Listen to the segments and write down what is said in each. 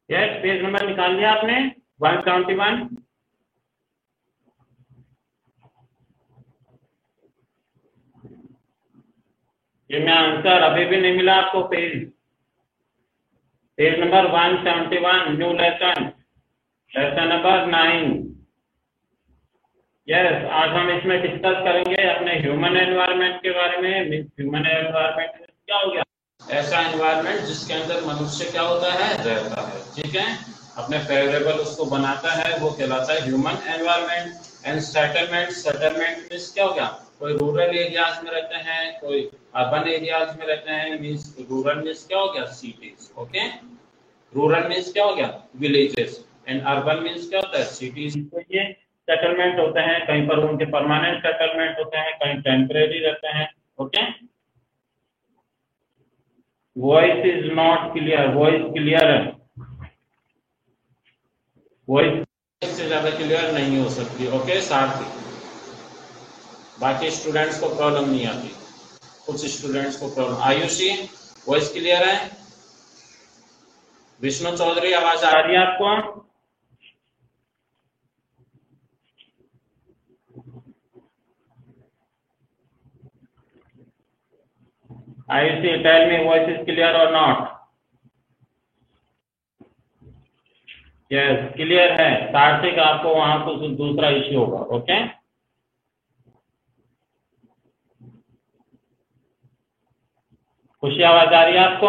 Yes, page number निकाल लिया आपने 171। ये मैं आंसर अभी भी नहीं मिला आपको। Page number 171, new lesson, lesson number 9। Yes, आज हम इसमें डिस्कस करेंगे अपने ह्यूमन एनवायरनमेंट के बारे में। ह्यूमन एनवायरनमेंट क्या हो गया? ऐसा एनवायरनमेंट जिसके अंदर मनुष्य क्या होता है, रहता है। ठीक है, अपने फेवरेबल उसको बनाता है, वो कहलाता है human environment. And settlement, settlement means क्या हो गया? कोई रूरल एरियाज में रहते हैं, कोई अर्बन एरियाज में रहते हैं। मीन्स रूरल मीन्स क्या हो गया? सिटीज। ओके, रूरल मीन्स क्या हो गया? विलेजेस। एंड अर्बन मीन्स क्या होता है? सिटीज। तो ये सेटलमेंट होते हैं, कहीं पर उनके परमानेंट सेटलमेंट होते हैं, कहीं टेम्परेरी रहते हैं। Okay, voice is not clear. Voice clear है? वॉइस से ज्यादा क्लियर नहीं हो सकती। ओके, साथ ही बाकी स्टूडेंट्स को प्रॉब्लम नहीं आती, कुछ स्टूडेंट्स को प्रॉब्लम। आयुषी, वॉइस क्लियर है? विष्णु चौधरी, आवाज आ रही है आपको? Ayushi, tell me, voice is clear और नॉट? यस, क्लियर है। कार्तिक, आपको वहां कुछ दूसरा इश्यू होगा। ओके, खुशी, आवाज आ रही है आपको?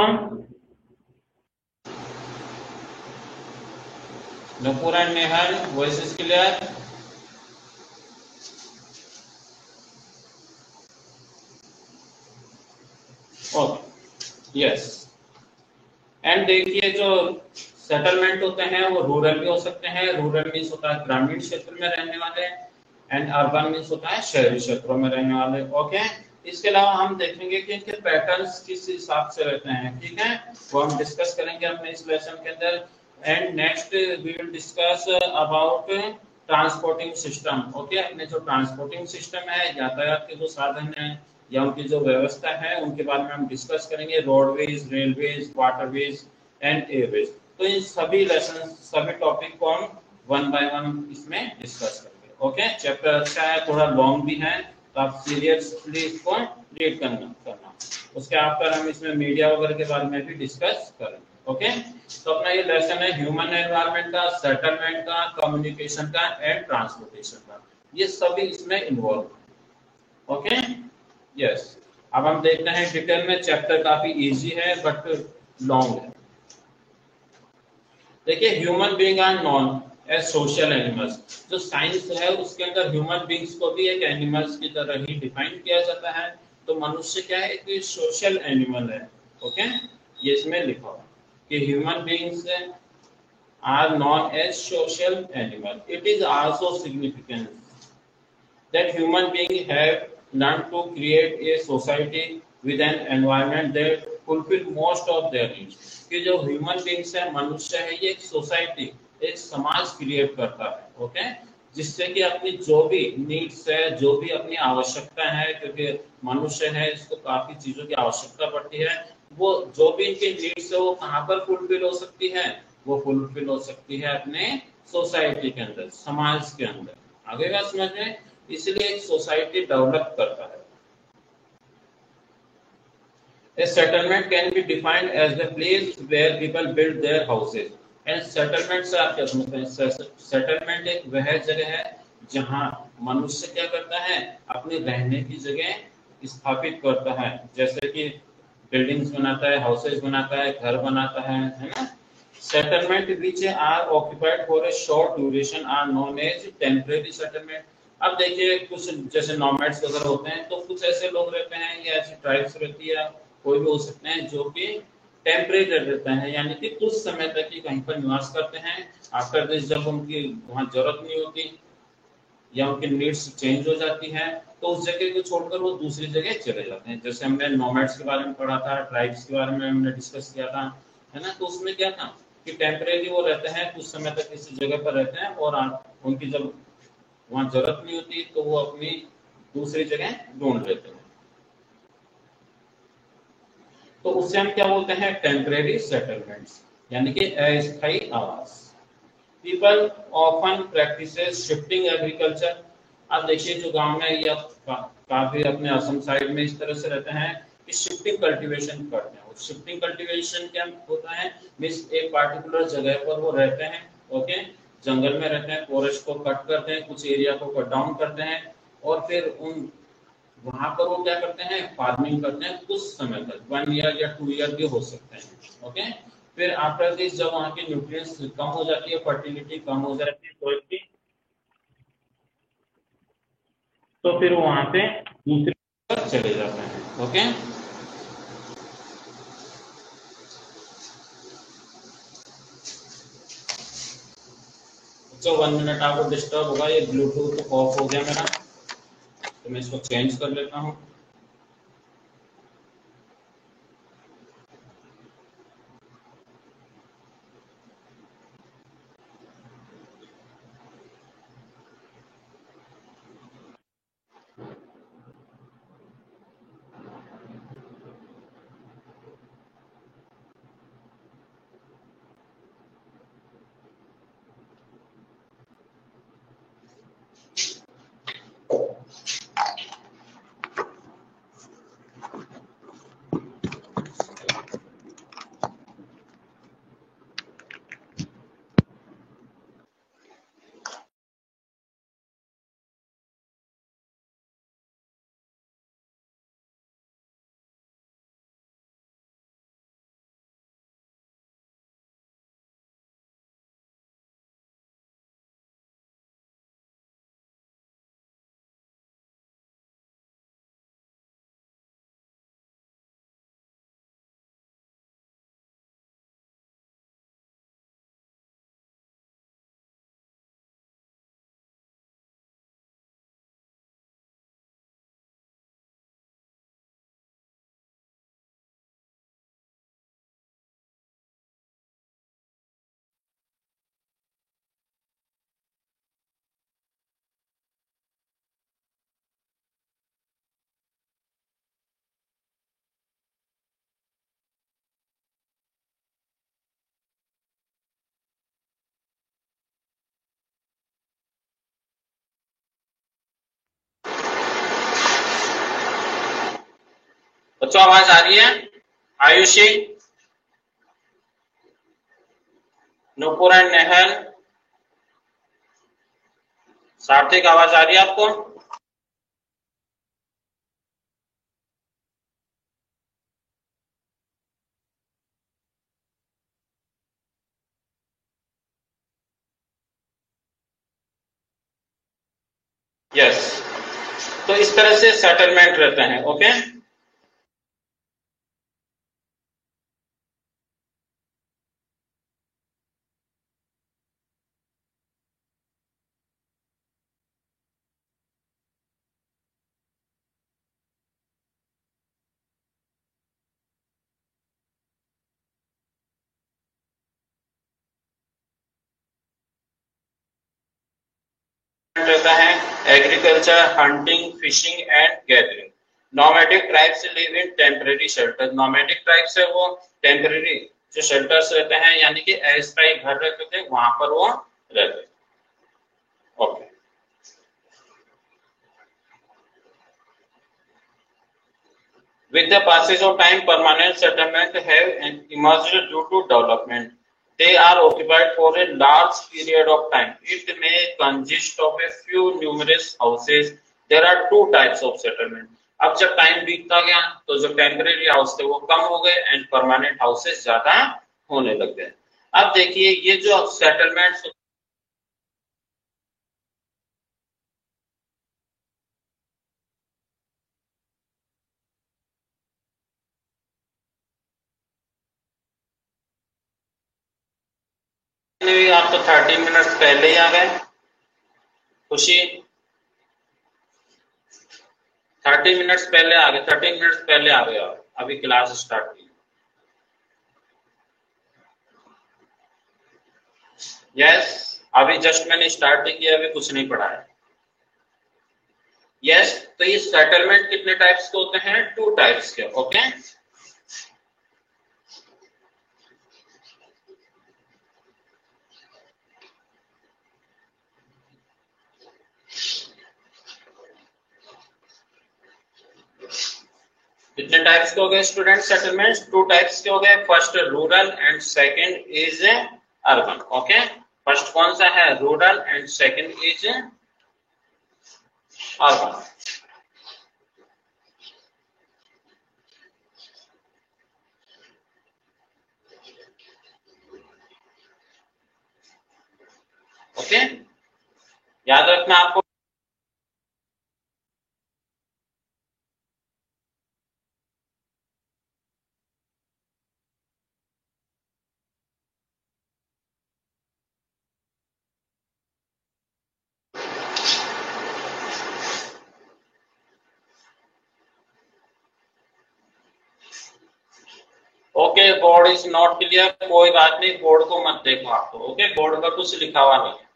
Nupur and Nehal, voice is clear? Okay, yes. And देखिए, जो सेटलमेंट होते हैं वो रूरल भी हो सकते हैं। रूरल मीन्स होता है ग्रामीण क्षेत्र में रहने वाले, एंड अर्बन मीन्स होता है शहरी क्षेत्रों में रहने वाले। ओके, इसके अलावा हम देखेंगे कि इनके पैटर्न्स किस हिसाब से रहते हैं। ठीक है, वो हम डिस्कस करेंगे अपने इस लेसन के अंदर। And next we will discuss about transporting system. Okay, अपने जो ट्रांसपोर्टिंग सिस्टम है, यातायात के जो साधन है या उनकी जो व्यवस्था है, उनके बारे में हम डिस्कस करेंगे। Roadways, railways, waterways and Airways. तो इन सभी लेसन, सभी टॉपिक को हम वन बाय वन इसमें डिस्कस करेंगे। ओके, चैप्टर अच्छा है, थोड़ा लॉन्ग भी है, तो आप सीरियसली इसको रीड करना। उसके आफ्टर हम इसमें मीडिया वगैरह के बारे में भी डिस्कस करेंगे। ओके, तो अपना ये लेसन है ह्यूमन एनवायरनमेंट का, सेटलमेंट का, कम्युनिकेशन का एंड ट्रांसपोर्टेशन का। ये सभी इसमें इन्वॉल्व है। Okay, yes. अब हम देखते हैं डिटेल में। चैप्टर काफी इजी है बट लॉन्ग है। देखिए, human being are known as social animals. जो साइंस है उसके अंदर ह्यूमन बीइंग्स को भी एक एनिमल्स की तरह ही डिफाइन किया जाता है। तो मनुष्य क्या है कि सोशल एनिमल है। ओके, ये इसमें लिखा हुआ कि human beings are known as social animal. It is also significant that human beings have learned to create a society with an environment that fulfill most of their needs. कि जो human beings है, मनुष्य है, ये एक society, एक समाज create करता है। ओके, जिससे कि अपनी जो भी नीड्स है, जो भी अपनी आवश्यकता है, क्योंकि मनुष्य है, इसको काफी चीजों की आवश्यकता पड़ती है, वो जो भी इनकी नीड्स है वो कहाँ पर फुलफिल हो सकती है? वो फुलफिल हो सकती है अपने सोसाइटी के अंदर, समाज के अंदर। आगे बात समझ में? इसलिए एक सोसाइटी डेवलप करता है। A settlement can be defined as the place where people build their houses. And settlement से आप क्या समझते हैं? सेटलमेंट एक वह जगह है जहां मनुष्य क्या करता है? अपने रहने की जगह स्थापित करता है। जैसे कि बिल्डिंग्स बनाता है, हाउसेज बनाता है, घर बनाता है ना? Settlement which are occupied for a short duration are known as temporary settlement. अब देखिए, कुछ जैसे नॉमैड्स वगैरह होते हैं, तो कुछ ऐसे लोग रहते हैं या ऐसी ट्राइब्स रहती है, कोई भी हो सकते हैं, जो कि टेम्परेरी रहते हैं, यानी कि कुछ समय तक ही कहीं पर निवास करते हैं। आफ्टर दिस, जब उनकी वहां जरूरत नहीं होती या उनकी नीड्स चेंज हो जाती है, तो उस जगह को छोड़कर वो दूसरी जगह चले जाते हैं। जैसे हमने नोमैड्स के बारे में पढ़ा था, ट्राइब्स के बारे में हमने डिस्कस किया था, है ना? तो उसमें क्या था कि टेम्परेरी वो रहते हैं, कुछ समय तक किसी जगह पर रहते हैं, और उनकी जब वहां जरूरत नहीं होती तो वो अपनी दूसरी जगह ढूंढ लेते हैं। तो उससे हम क्या बोलते हैं? Temporary settlements. यानी कि अस्थायी आवास। People often practices shifting agriculture. आप देखिए जो गांव में या काफी अपने असम साइड में इस तरह से रहते हैं कि शिफ्टिंग कल्टीवेशन करते हैं। शिफ्टिंग कल्टीवेशन क्या होता है, मीन्स एक पार्टिकुलर जगह पर वो रहते हैं, ओके, जंगल में रहते हैं, फॉरेस्ट को कट करते हैं, कुछ एरिया को कट डाउन करते हैं, और फिर उन वहां पर वो क्या करते हैं, फार्मिंग करते हैं कुछ समय तक, 1 ईयर या 2 ईयर भी हो सकते हैं, ओके। फिर आफ्टर दिस जब वहाँ की न्यूट्रिएंट्स कम हो जाती है, फर्टिलिटी कम हो जाती है सोइल की, तो फिर वो वहां पे दूसरी पर चले जाते हैं, ओके। तो 1 मिनट आपको डिस्टर्ब होगा, ये ब्लूटूथ ऑफ हो गया मेरा, तो मैं इसको चेंज कर लेता हूँ। बच्चों आवाज आ रही है? आयुषी, नूपुर एंड नेहल, सार्थक, आवाज आ रही है आपको? यस। तो इस तरह से सेटलमेंट रहते हैं, ओके। रहता है agriculture, hunting, fishing and gathering. Nomadic tribes live in temporary shelter. Nomadic tribes है वो टेम्परेरी जो शेल्टर्स रहते हैं, यानी कि अस्थायी घर रहते थे, वहां पर वो रहते, okay. With the passage of time, permanent settlements have emerged due to development. They are occupied for a large period of time. It may consist of a few numerous houses. There are two types of settlement. अब जब time बीतता गया तो जो temporary house थे वो कम हो गए एंड परमानेंट हाउसेस ज्यादा होने लग गए। अब देखिए ये जो सेटलमेंट्स आप तो 30 मिनट्स पहले ही आ गए। खुशी 30 मिनट्स पहले आ गए, 30 मिनट्स पहले आ गए आप, अभी क्लास स्टार्ट की। यस, अभी जस्ट मैंने स्टार्ट ही किया, अभी कुछ नहीं पढ़ा है। यस, तो ये सेटलमेंट कितने टाइप्स के होते हैं? 2 टाइप्स के, ओके। कितने टाइप्स के हो गए स्टूडेंट सेटलमेंट्स? टू टाइप्स के हो गए, first rural and second is urban. Okay, first कौन सा है? Rural and second is urban. Okay, याद रखना आपको। Okay, board is not clear, कोई बात नहीं, बोर्ड को मत देखो आप तो। ओके, बोर्ड पर कुछ लिखा हुआ नहीं है,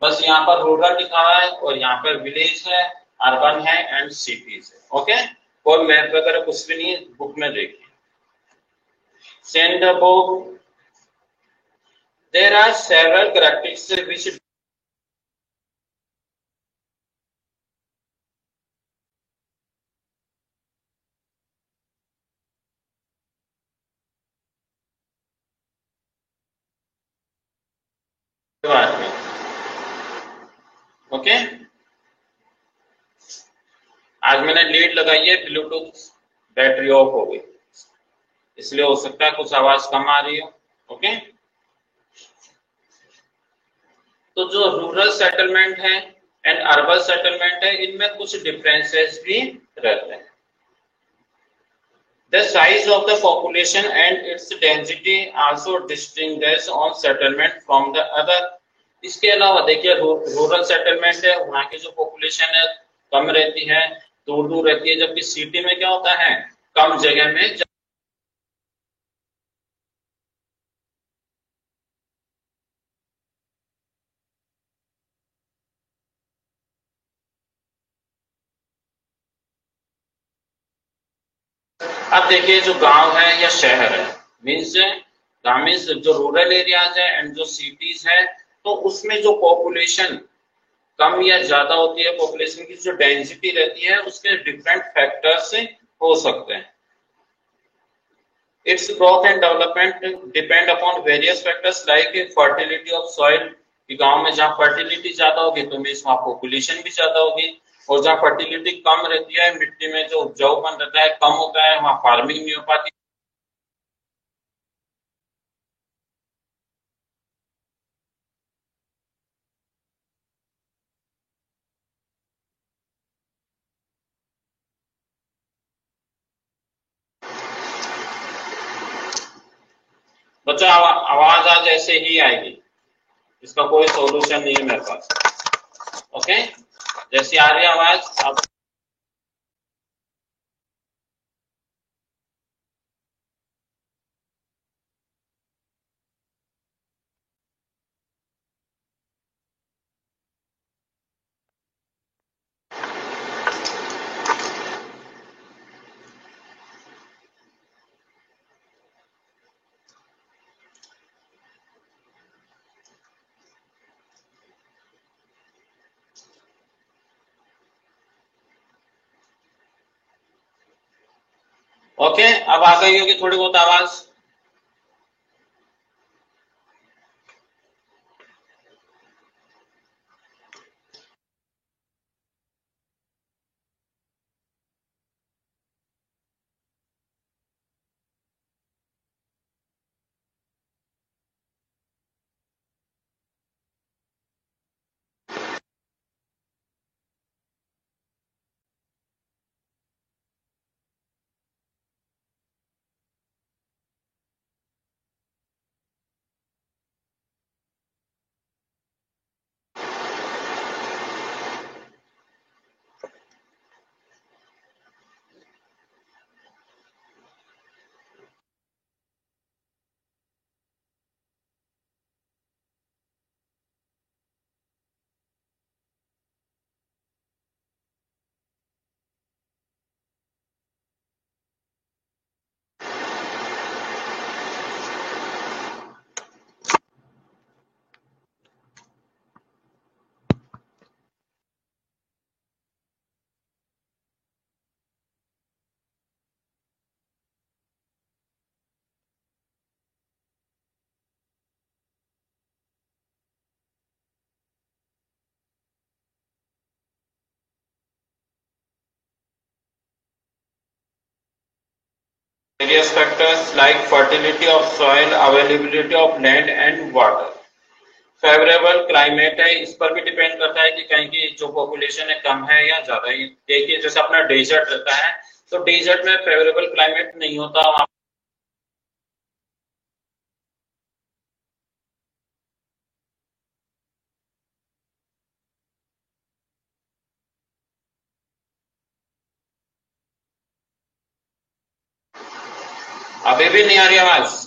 बस यहाँ पर रूरल लिखा हुआ है और यहाँ पर विलेज है, अर्बन है एंड सिटीज है। ओके, कोई मैप वगैरह कुछ भी नहीं है, बुक में देखिए। Send the book, there are several characteristics which okay, आज मैंने लीड लगाई है, ब्लूटूथ बैटरी ऑफ हो गई, इसलिए हो सकता है कुछ आवाज कम आ रही हो। ओके, तो जो रूरल सेटलमेंट है एंड अर्बन सेटलमेंट है, इनमें कुछ डिफरेंसेस भी रहते हैं। The size of the population and its density also distinguish on settlement from the other। इसके अलावा देखिए, रूरल सेटलमेंट है, वहाँ की जो पॉपुलेशन है कम रहती है, दूर दूर रहती है, जबकि सिटी में क्या होता है, कम जगह में। अब देखिए, जो गांव है या शहर है, मीन्स गांव मीन्स जो रूरल एरियाज है एंड जो सिटीज है, तो उसमें जो पॉपुलेशन कम या ज्यादा होती है, पॉपुलेशन की जो डेंसिटी रहती है, उसके डिफरेंट फैक्टर्स हो सकते हैं। It's growth and development depend upon various factors like fertility of soil, कि गांव में जहाँ फर्टिलिटी ज्यादा होगी तो मीन्स वहाँ पॉपुलेशन भी ज्यादा होगी, और जहाँ फर्टिलिटी कम रहती है, मिट्टी में जो उपजाऊपन रहता है कम होता है, वहाँ फार्मिंग नहीं हो पाती। बच्चा आवाज आज ऐसे ही आएगी, इसका कोई सॉल्यूशन नहीं है मेरे पास। ओके, जैसी आ रही है आवाज आप। ओके, अब आ गई होगी थोड़ी बहुत आवाज। various factors like fertility of soil, availability of land and water. Favourable climate है, इस पर भी डिपेंड करता है कि कहीं की जो पॉपुलेशन है कम है या ज्यादा है। देखिए जैसे अपना डेजर्ट रहता है, तो डेजर्ट में फेवरेबल क्लाइमेट नहीं होता वहां। अभी भी नहीं आ रही आवाज?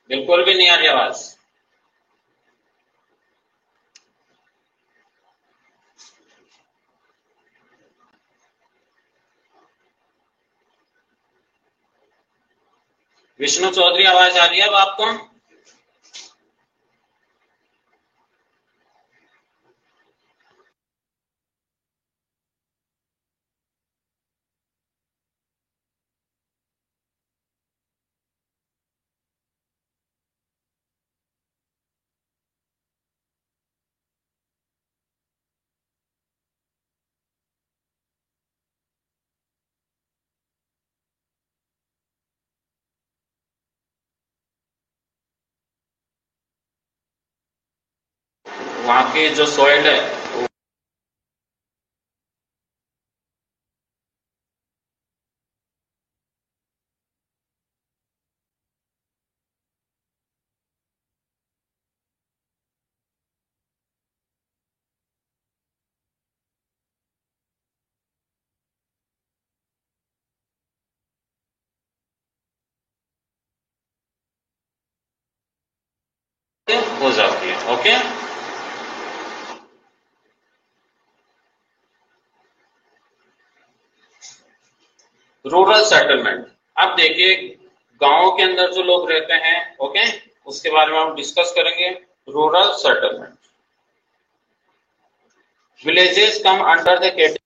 बिल्कुल भी नहीं आ रही आवाज। विष्णु चौधरी आवाज आ रही है अब आपको? वहां की जो सॉइल है हो जाती है। Okay, rural settlement. अब देखिए गांवों के अंदर जो लोग रहते हैं, ओके, उसके बारे में हम डिस्कस करेंगे। Rural settlement, villages come under the category.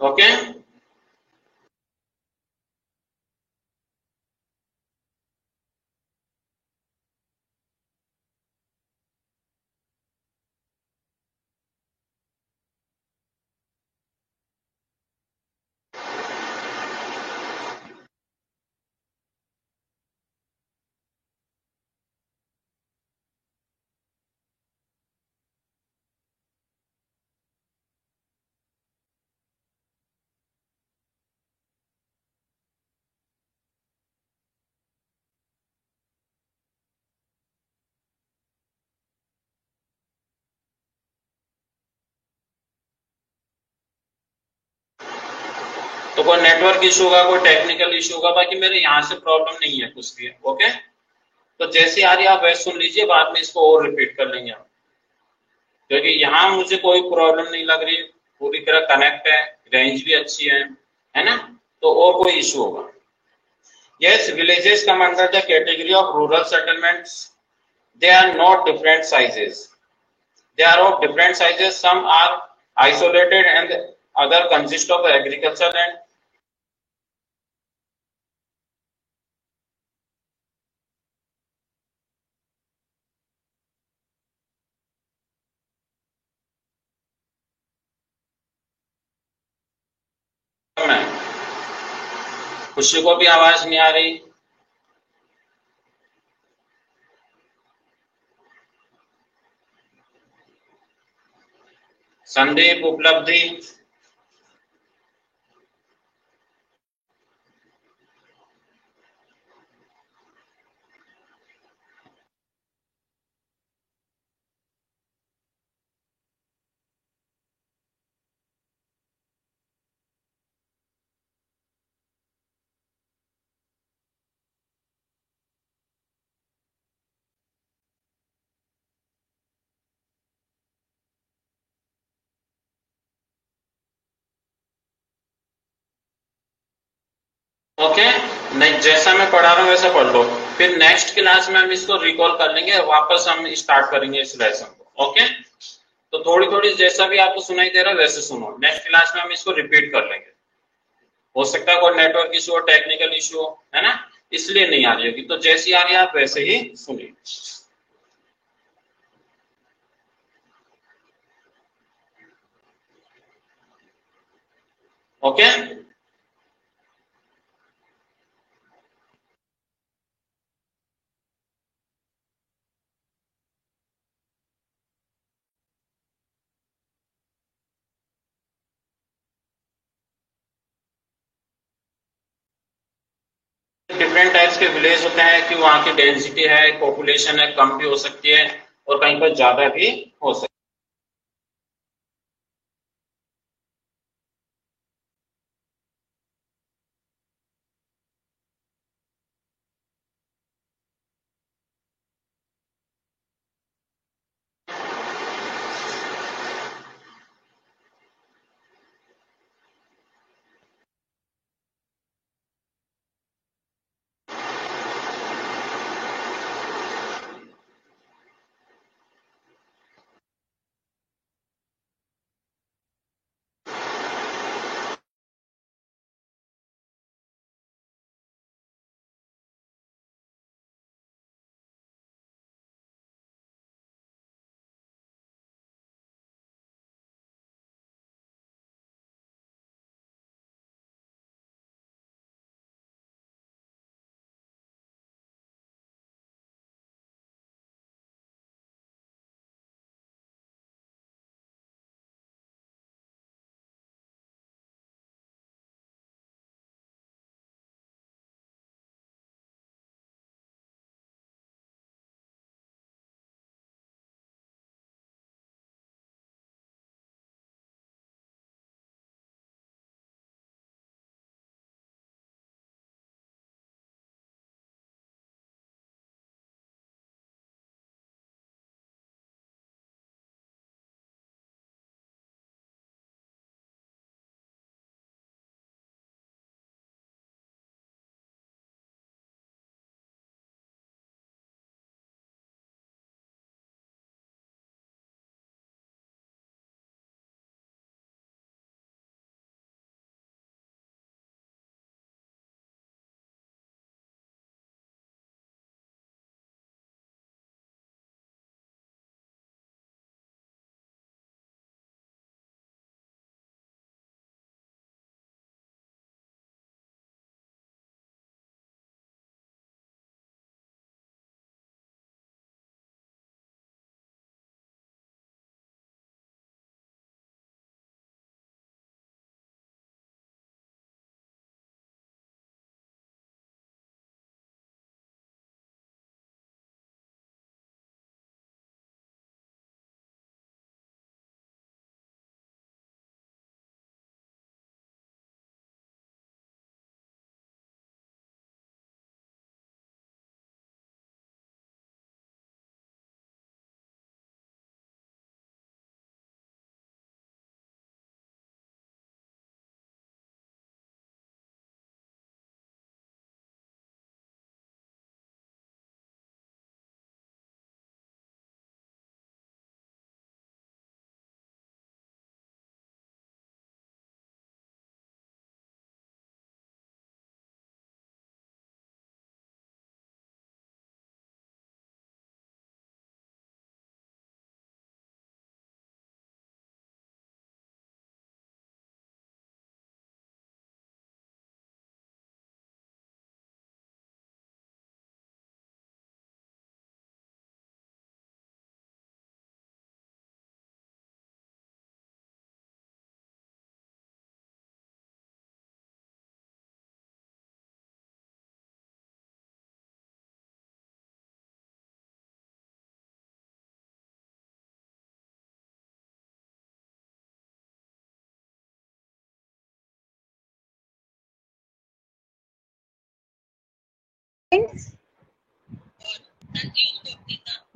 Okay, तो कोई नेटवर्क इशू होगा, कोई टेक्निकल इशू होगा, बाकी मेरे यहाँ से प्रॉब्लम नहीं है कुछ भी। ओके, तो जैसे आ रही आप वैसे सुन लीजिए, बाद में इसको और रिपीट कर लेंगे हम, क्योंकि यहाँ मुझे कोई प्रॉब्लम नहीं लग रही, पूरी तरह कनेक्ट है, रेंज भी अच्छी है ना? तो और कोई इशू होगा? Yes, villages come under the category of rural settlements. They are not different sizes, they are of different sizes, some are isolated and other consist of agriculture and खुशी को भी आवाज नहीं आ रही। संदीप, उपलब्धि, ओके। नहीं, जैसा मैं पढ़ा रहा हूँ वैसा पढ़ लो, फिर नेक्स्ट क्लास में हम इसको रिकॉल कर लेंगे, वापस हम स्टार्ट करेंगे इस लेसन को। ओके, तो थोड़ी थोड़ी जैसा भी आपको सुनाई दे रहा है वैसे सुनो, नेक्स्ट क्लास में हम इसको रिपीट कर लेंगे। हो सकता है कोई नेटवर्क इशू हो, टेक्निकल इशू हो, है ना, इसलिए नहीं आ रही होगी, तो जैसी आ रही है आप वैसे ही सुनिए। ओके, डिफरेंट टाइप्स के विलेज होते हैं कि वहाँ की डेंसिटी है, पॉपुलेशन है, कम भी हो सकती है और कहीं पर ज्यादा भी हो सकती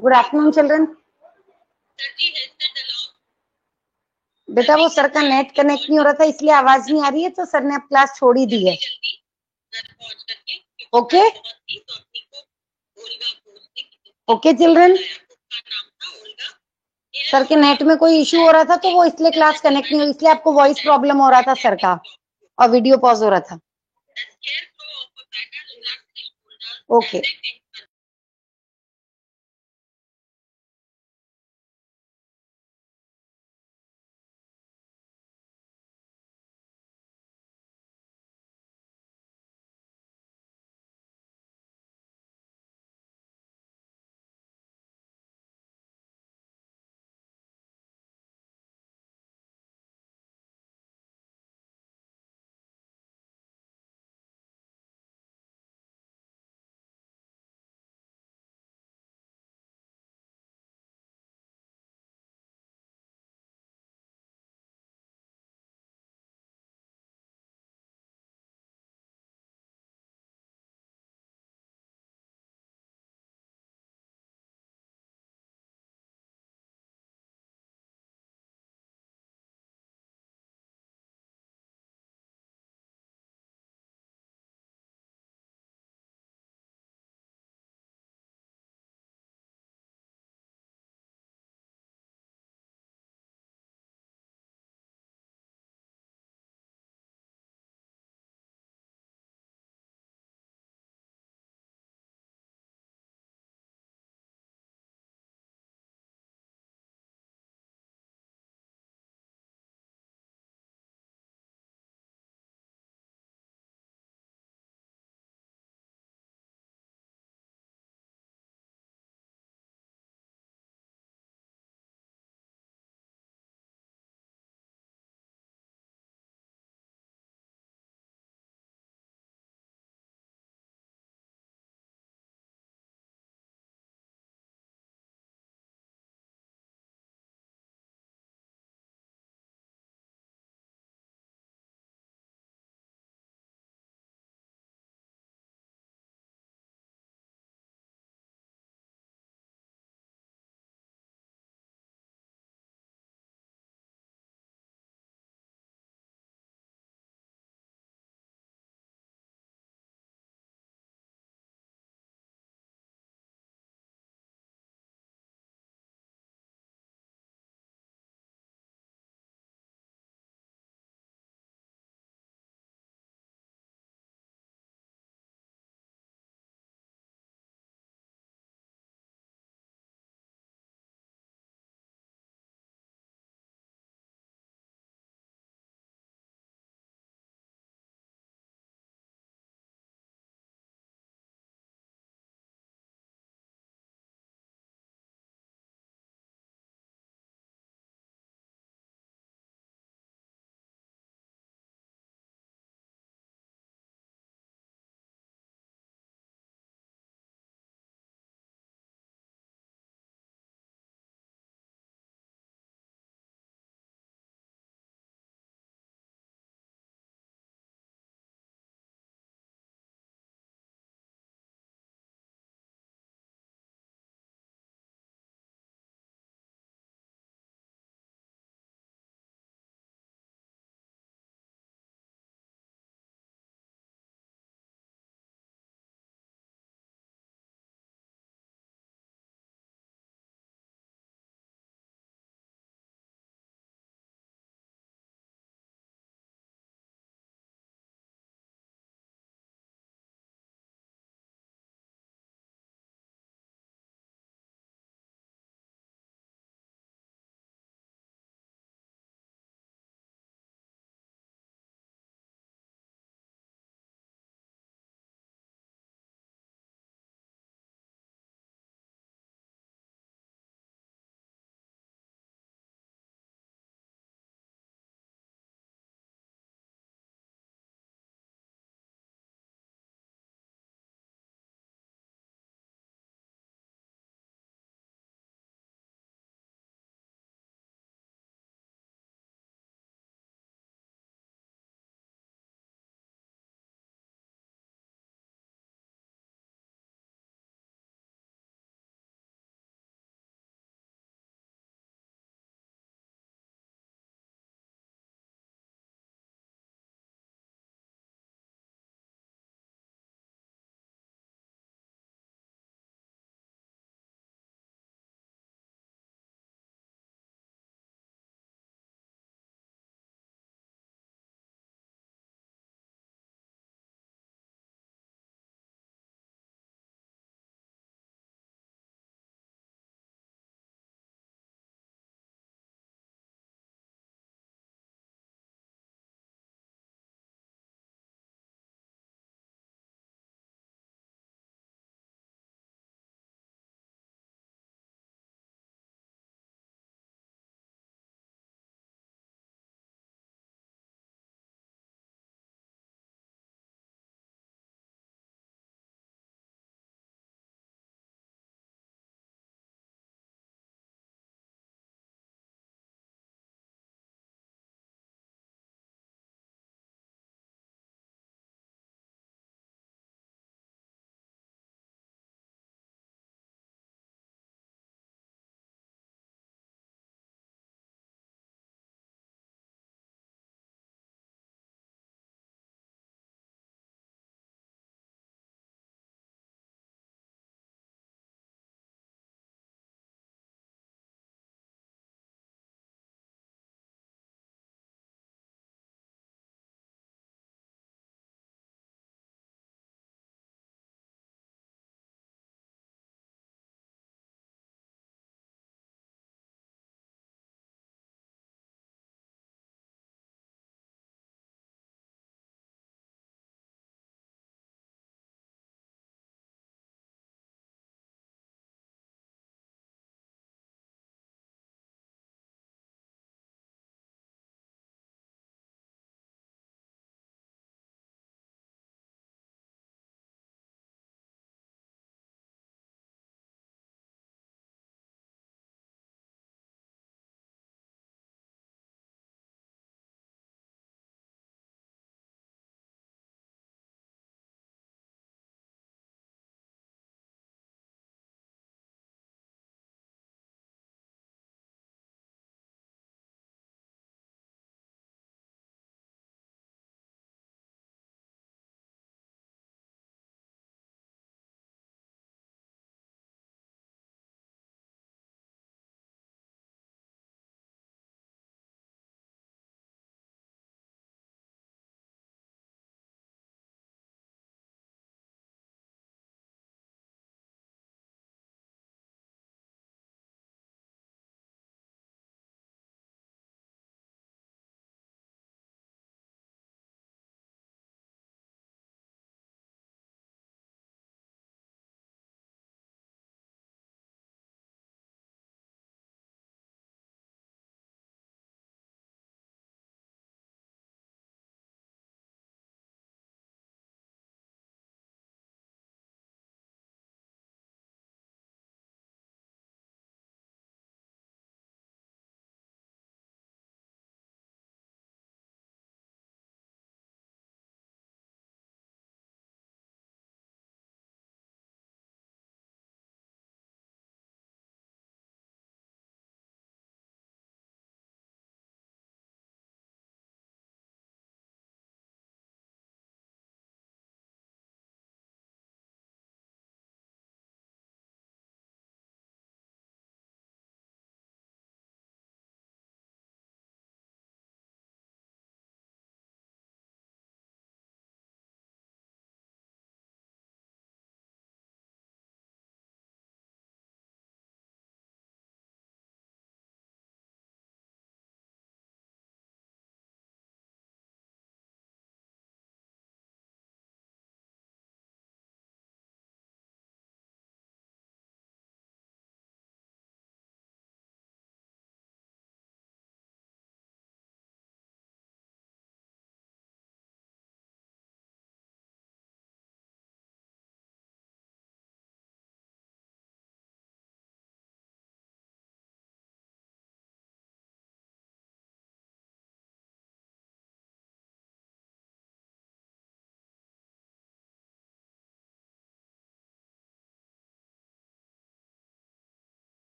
गुड आफ्टरनून चिल्ड्रन। बेटा वो सर का नेट कनेक्ट नहीं हो रहा था इसलिए आवाज नहीं आ रही है, तो सर ने अब क्लास छोड़ ही दी है। Okay okay children. सर के नेट में कोई इश्यू हो रहा था तो वो इसलिए क्लास कनेक्ट नहीं हुई, इसलिए आपको वॉइस प्रॉब्लम हो रहा था सर का, और वीडियो पॉज हो रहा था। ओके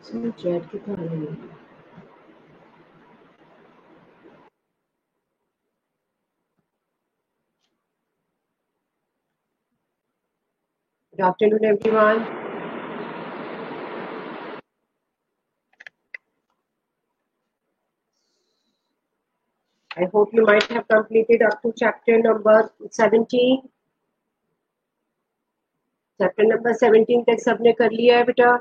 चैट कितना है? Good afternoon, everyone. I hope you might have completed up to chapter number 17. Chapter number 17 तक सबने कर लिया है बेटा?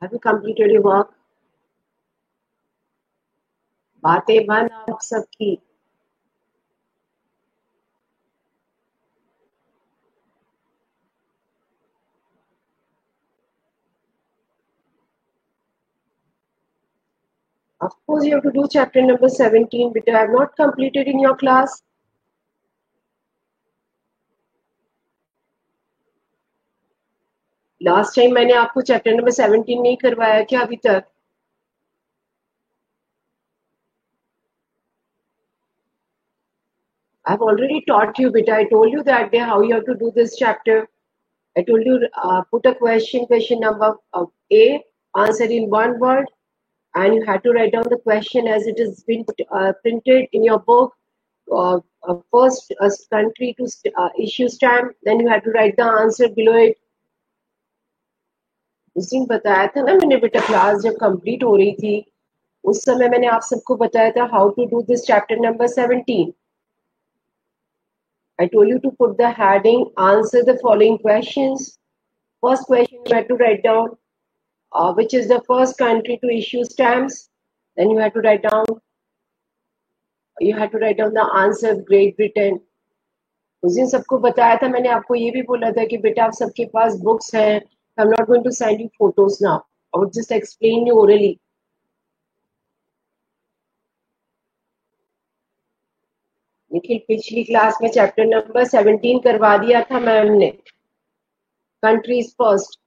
Have you completed your work? बातें बंद आप सबकी. Of course, you have to do chapter number 17, which I have not completed in your class. Last time मैंने आपको chapter number 17 नहीं करवाया क्या अभी तक? I've already taught you, beta. I told you that day how you have to do this chapter. I told you put a question number A, answer in one word, and you had to write down the question as it has been printed in your book. First, a country to issue stamp, then you had to write the answer below it. उस दिन बताया था ना मैंने बेटा, class जब complete हो रही थी उस समय मैंने आप सबको बताया था how to do this chapter number 17. I told you to put the heading, answer the following questions. First question you had to write down which is the first country to issue stamps. Then you had to write down the answer of Great Britain. उस दिन सबको बताया था मैंने, आपको ये भी बोला था कि बेटा आप सबके पास बुक्स हैं. I'm not going to send you photos now. I would just explain you orally. Nikhil पिछली क्लास में चैप्टर नंबर 17 करवा दिया था मैम ने. Countries first.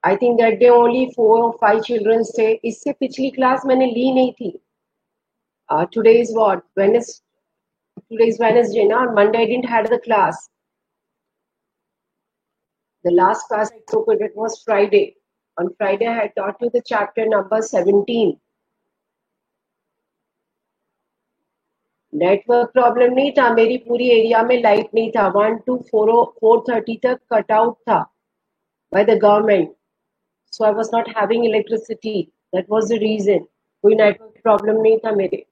I think that day only 4 or 5 children थे. इससे पिछली क्लास मैंने ली नहीं थी. Today is what? Today is Wednesday. Now on Monday I didn't have the class. The last class I took it was Friday. On Friday I had taught you the chapter number 17. Network problem नहीं था, मेरी पूरी area में light नहीं था. 1 to 4:30 तक cut out था by the government, so I was not having electricity. That was the reason. कोई नेटवर्क प्रॉब्लम नहीं था मेरे.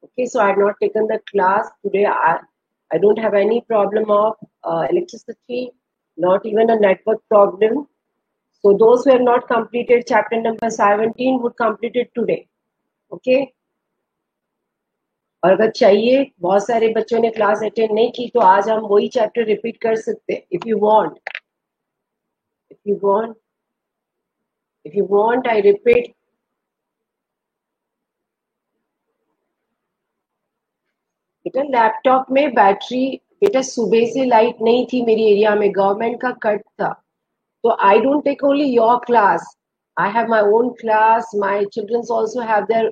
Okay, so I had not taken the class today. I don't have any problem of electricity, not even a network problem. So those who have not completed chapter number 17 would complete it today. Okay. और अगर चाहिए, बहुत सारे बच्चों ने class attend नहीं की तो आज हम वही चैप्टर रिपीट कर सकते हैं. If you want I repeat. बेटा लैपटॉप में बैटरी, बेटा सुबह से लाइट नहीं थी मेरी एरिया में, गवर्नमेंट का कट था. तो I don't take only your class, I have my own class. My childrens also have their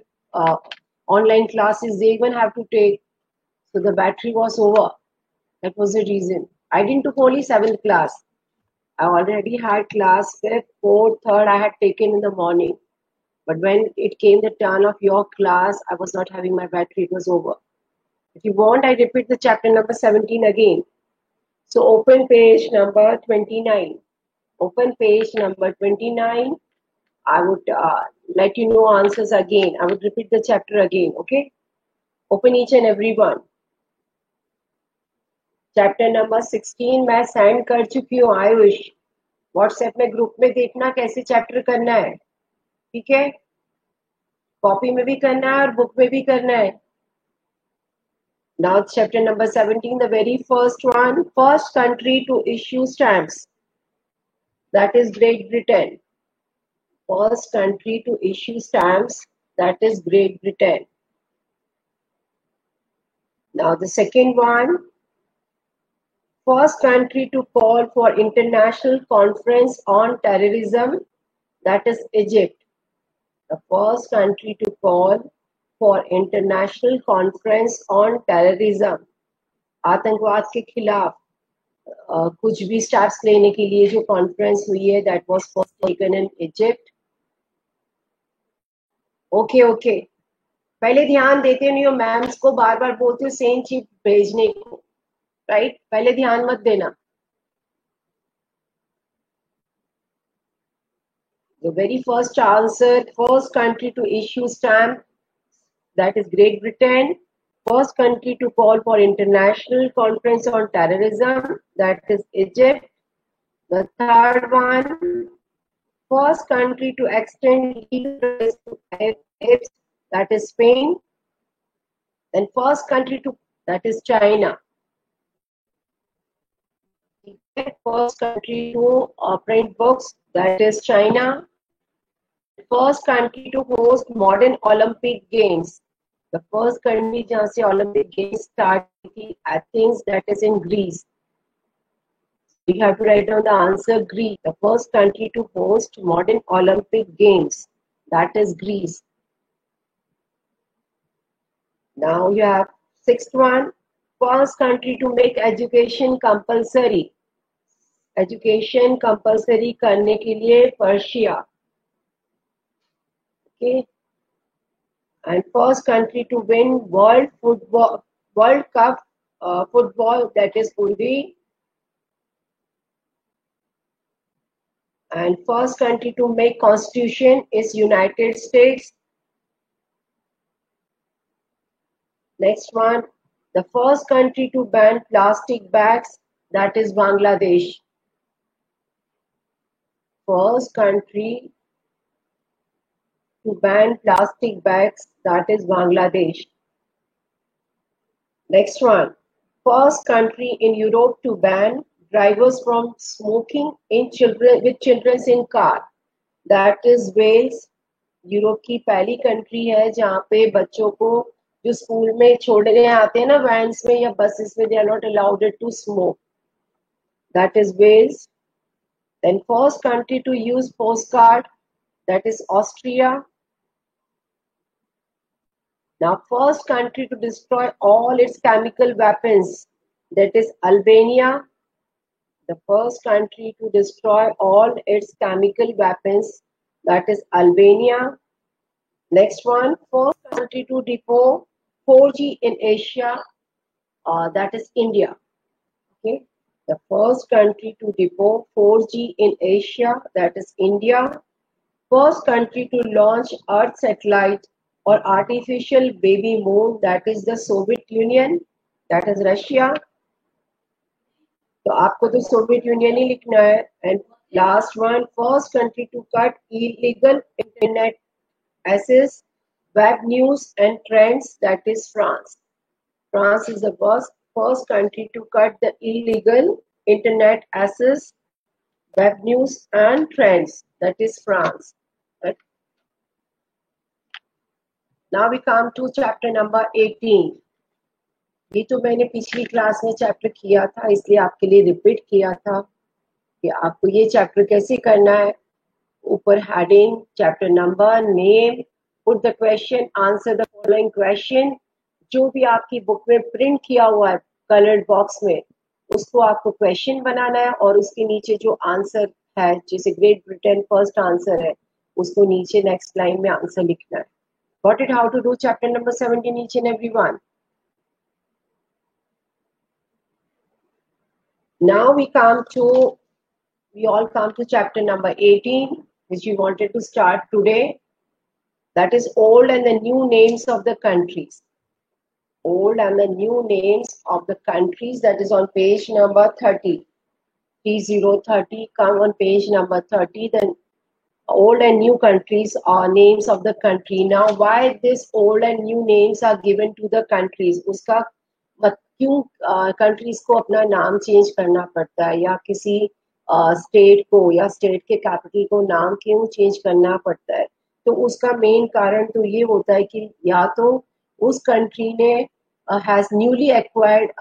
online classes. They even have to take. So the battery was over. That was the reason. I didn't took only 7th class. I already had class 5th, 4th, 3rd I had taken in the morning. But when it came the turn of your class, I was not having my battery. It was over. If you want, I repeat the chapter number 17 again. So open page number 29. Open page number 29. I would let you know answers again. I would repeat the chapter again, okay? Open each and every one. Chapter number 16 मैं send कर चुकी हूँ Ayush. WhatsApp में group में देखना कैसे chapter करना है, ठीक है? कॉपी में भी करना है और बुक में भी करना है. Now chapter number 17, the very first one, first country to issue stamps. That is Great Britain. First country to issue stamps, that is Great Britain. Now the second one, first country to call for international conference on terrorism, that is Egypt. The first country to call for international conference on terrorism, आतंकवाद के खिलाफ, कुछ भी steps लेने के लिए जो conference हुई है that was first taken in Egypt. Okay पहले ध्यान देते नहीं हो, मैम्स को बार बार बोलते हो सेम चीज भेजने को, राइट? पहले ध्यान मत देना. The very first answer, first country to issue stamp, that is Great Britain. First country to call for international conference on terrorism, that is Egypt. The third one, first country to extend legal rights to apes, that is Spain. Then first country to, that is China. First country to print books, that is China. First country to host modern Olympic Games. The first country जहाँ से Olympic Games start थी, Athens, that is in Greece. We have to write down the answer, Greece. The first country to host modern Olympic Games, that is Greece. Now you have sixth one, first country to make education compulsory. Education compulsory करने के लिए Persia. Okay. And first country to win World Cup football, that is Urdu. And first country to make constitution is United States. Next one, the first country to ban plastic bags, that is Bangladesh. First country to ban plastic bags, that is Bangladesh. Next one, first country in Europe to ban drivers from smoking with children in car, that is Wales. Europe की पहली country है जहाँ पे बच्चों को जो school में छोड़ने आते हैं ना वैन्स में या बसेस में, they are not allowed to smoke, that is Wales. Then first country to use postcard, that is Austria. Now first country to destroy all its chemical weapons, that is Albania. The first country to destroy all its chemical weapons, that is Albania. Next one, first country to deploy 4G in Asia, that is India. Okay, the first country to deploy 4G in Asia, that is India. First country to launch Earth satellite or artificial baby moon, that is the Soviet Union, that is Russia. तो आपको तो Soviet union ही लिखना है. And last one, first country to cut illegal internet access, web news and trends, that is France. France is the first country to cut the illegal internet access, web news and trends, that is France. Right? Now we come to chapter number 18. ये तो मैंने पिछली class में chapter किया था, इसलिए आपके लिए रिपीट किया था कि आपको ये चैप्टर कैसे करना है. ऊपर heading, chapter number, name, put the question, answer the following question. जो भी आपकी बुक में प्रिंट किया हुआ है कलर्ड बॉक्स में, उसको आपको क्वेश्चन बनाना है और उसके नीचे जो आंसर है, जैसे ग्रेट ब्रिटेन फर्स्ट आंसर है, उसको नीचे नेक्स्ट लाइन में आंसर लिखना है. Got it? How to do chapter number 17, each and every one. Now we all come to chapter number 18, which we wanted to start today. That is old and the new names of the countries. Old and the new names of the countries, that is on page number 30. 30, come on page number 30. Then old and new countries are names of the country. Now why this old and new names are given to the countries? उसका क्यों countries को अपना नाम change करना पड़ता है, या किसी स्टेट को या स्टेट के कैपिटल को नाम क्यों चेंज करना पड़ता है? तो उसका मेन कारण तो ये होता है कि या तो उस कंट्री ने हैज न्यूली एक्वायर्ड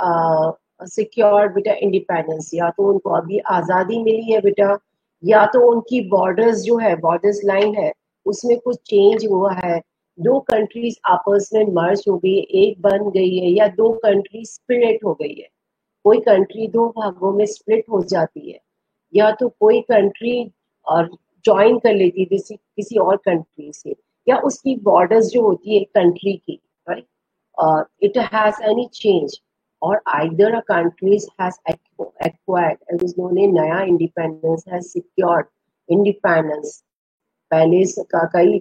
सिक्योर्ड बेटा इंडिपेंडेंस, या तो उनको अभी आज़ादी मिली है बेटा, या तो उनकी बॉर्डर्स जो है, बॉर्डर्स लाइन है, उसमें कुछ चेंज हुआ है, दो कंट्रीज आपस में मर्ज हो गई, एक बन गई है, या दो कंट्री स्प्लिट हो गई है. कोई कंट्री दो भागों में स्प्लिट हो जाती है, या तो कोई कंट्री ज्वाइन कर लेती है किसी और कंट्री से, या उसकी बॉर्डर्स जो होती है कंट्री की, right, it has any change, or either a country has acquired, as is known as नया independence, has secured independence. पहले कई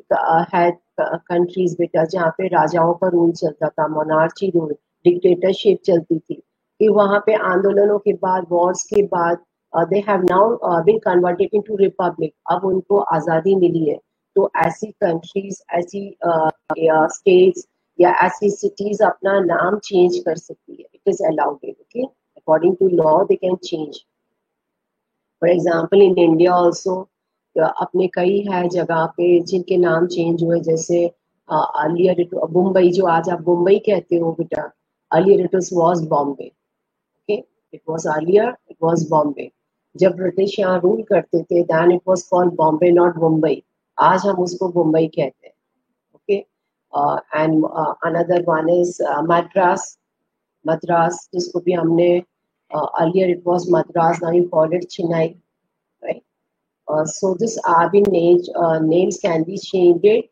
है कंट्रीज बेटा जहाँ पे राजाओं का रूल चलता था, मोनार्ची रूल, डिक्टेटरशिप चलती थी, कि वहाँ पे आंदोलनों के बाद, वॉर्स के बाद, they have now been converted into republic, अब उनको आज़ादी मिली है। तो ऐसी कंट्रीज, ऐसी स्टेट्स या ऐसी सिटीज अपना नाम चेंज कर सकती है, it is allowed, okay, according to law they can change. For example in India also अपने कई है जगह पे जिनके नाम चेंज हुए, जैसे अर्लियर मुंबई, जो आज आप मुंबई कहते हो बेटा, earlier it was Bombay, okay, it was earlier, it was Bombay. जब ब्रिटिश यहाँ रूल करते थे then it was called Bombay, not Mumbai, आज हम उसको मुंबई कहते हैं, okay. And another one is Madras, Madras जिसको भी हमने earlier it was Madras, now you call it Chennai, right. So this been names can be changed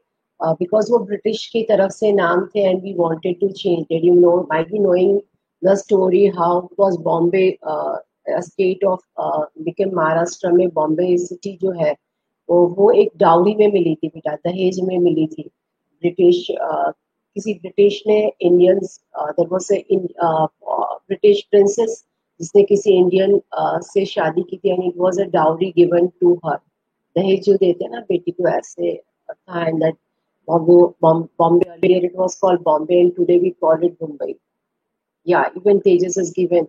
because वो ब्रिटिश की तरफ से नाम थे and we wanted to change it. You know, might be knowing the story how it was Bombay, a state of became Maharashtra में Bombay city जो है वो एक डाउरी में मिली थी बेटा, दहेज में मिली थी। ब्रिटिश किसी ब्रिटिश ने Indians, there was a British princess जिसने किसी इंडियन से शादी की थी, and it was a dowry given to her, दहेज जो देते हैं ना बेटी को, ऐसे था। And that Bombay, earlier it was called Bombay and today we call it Mumbai. Yeah, even Tejas has given,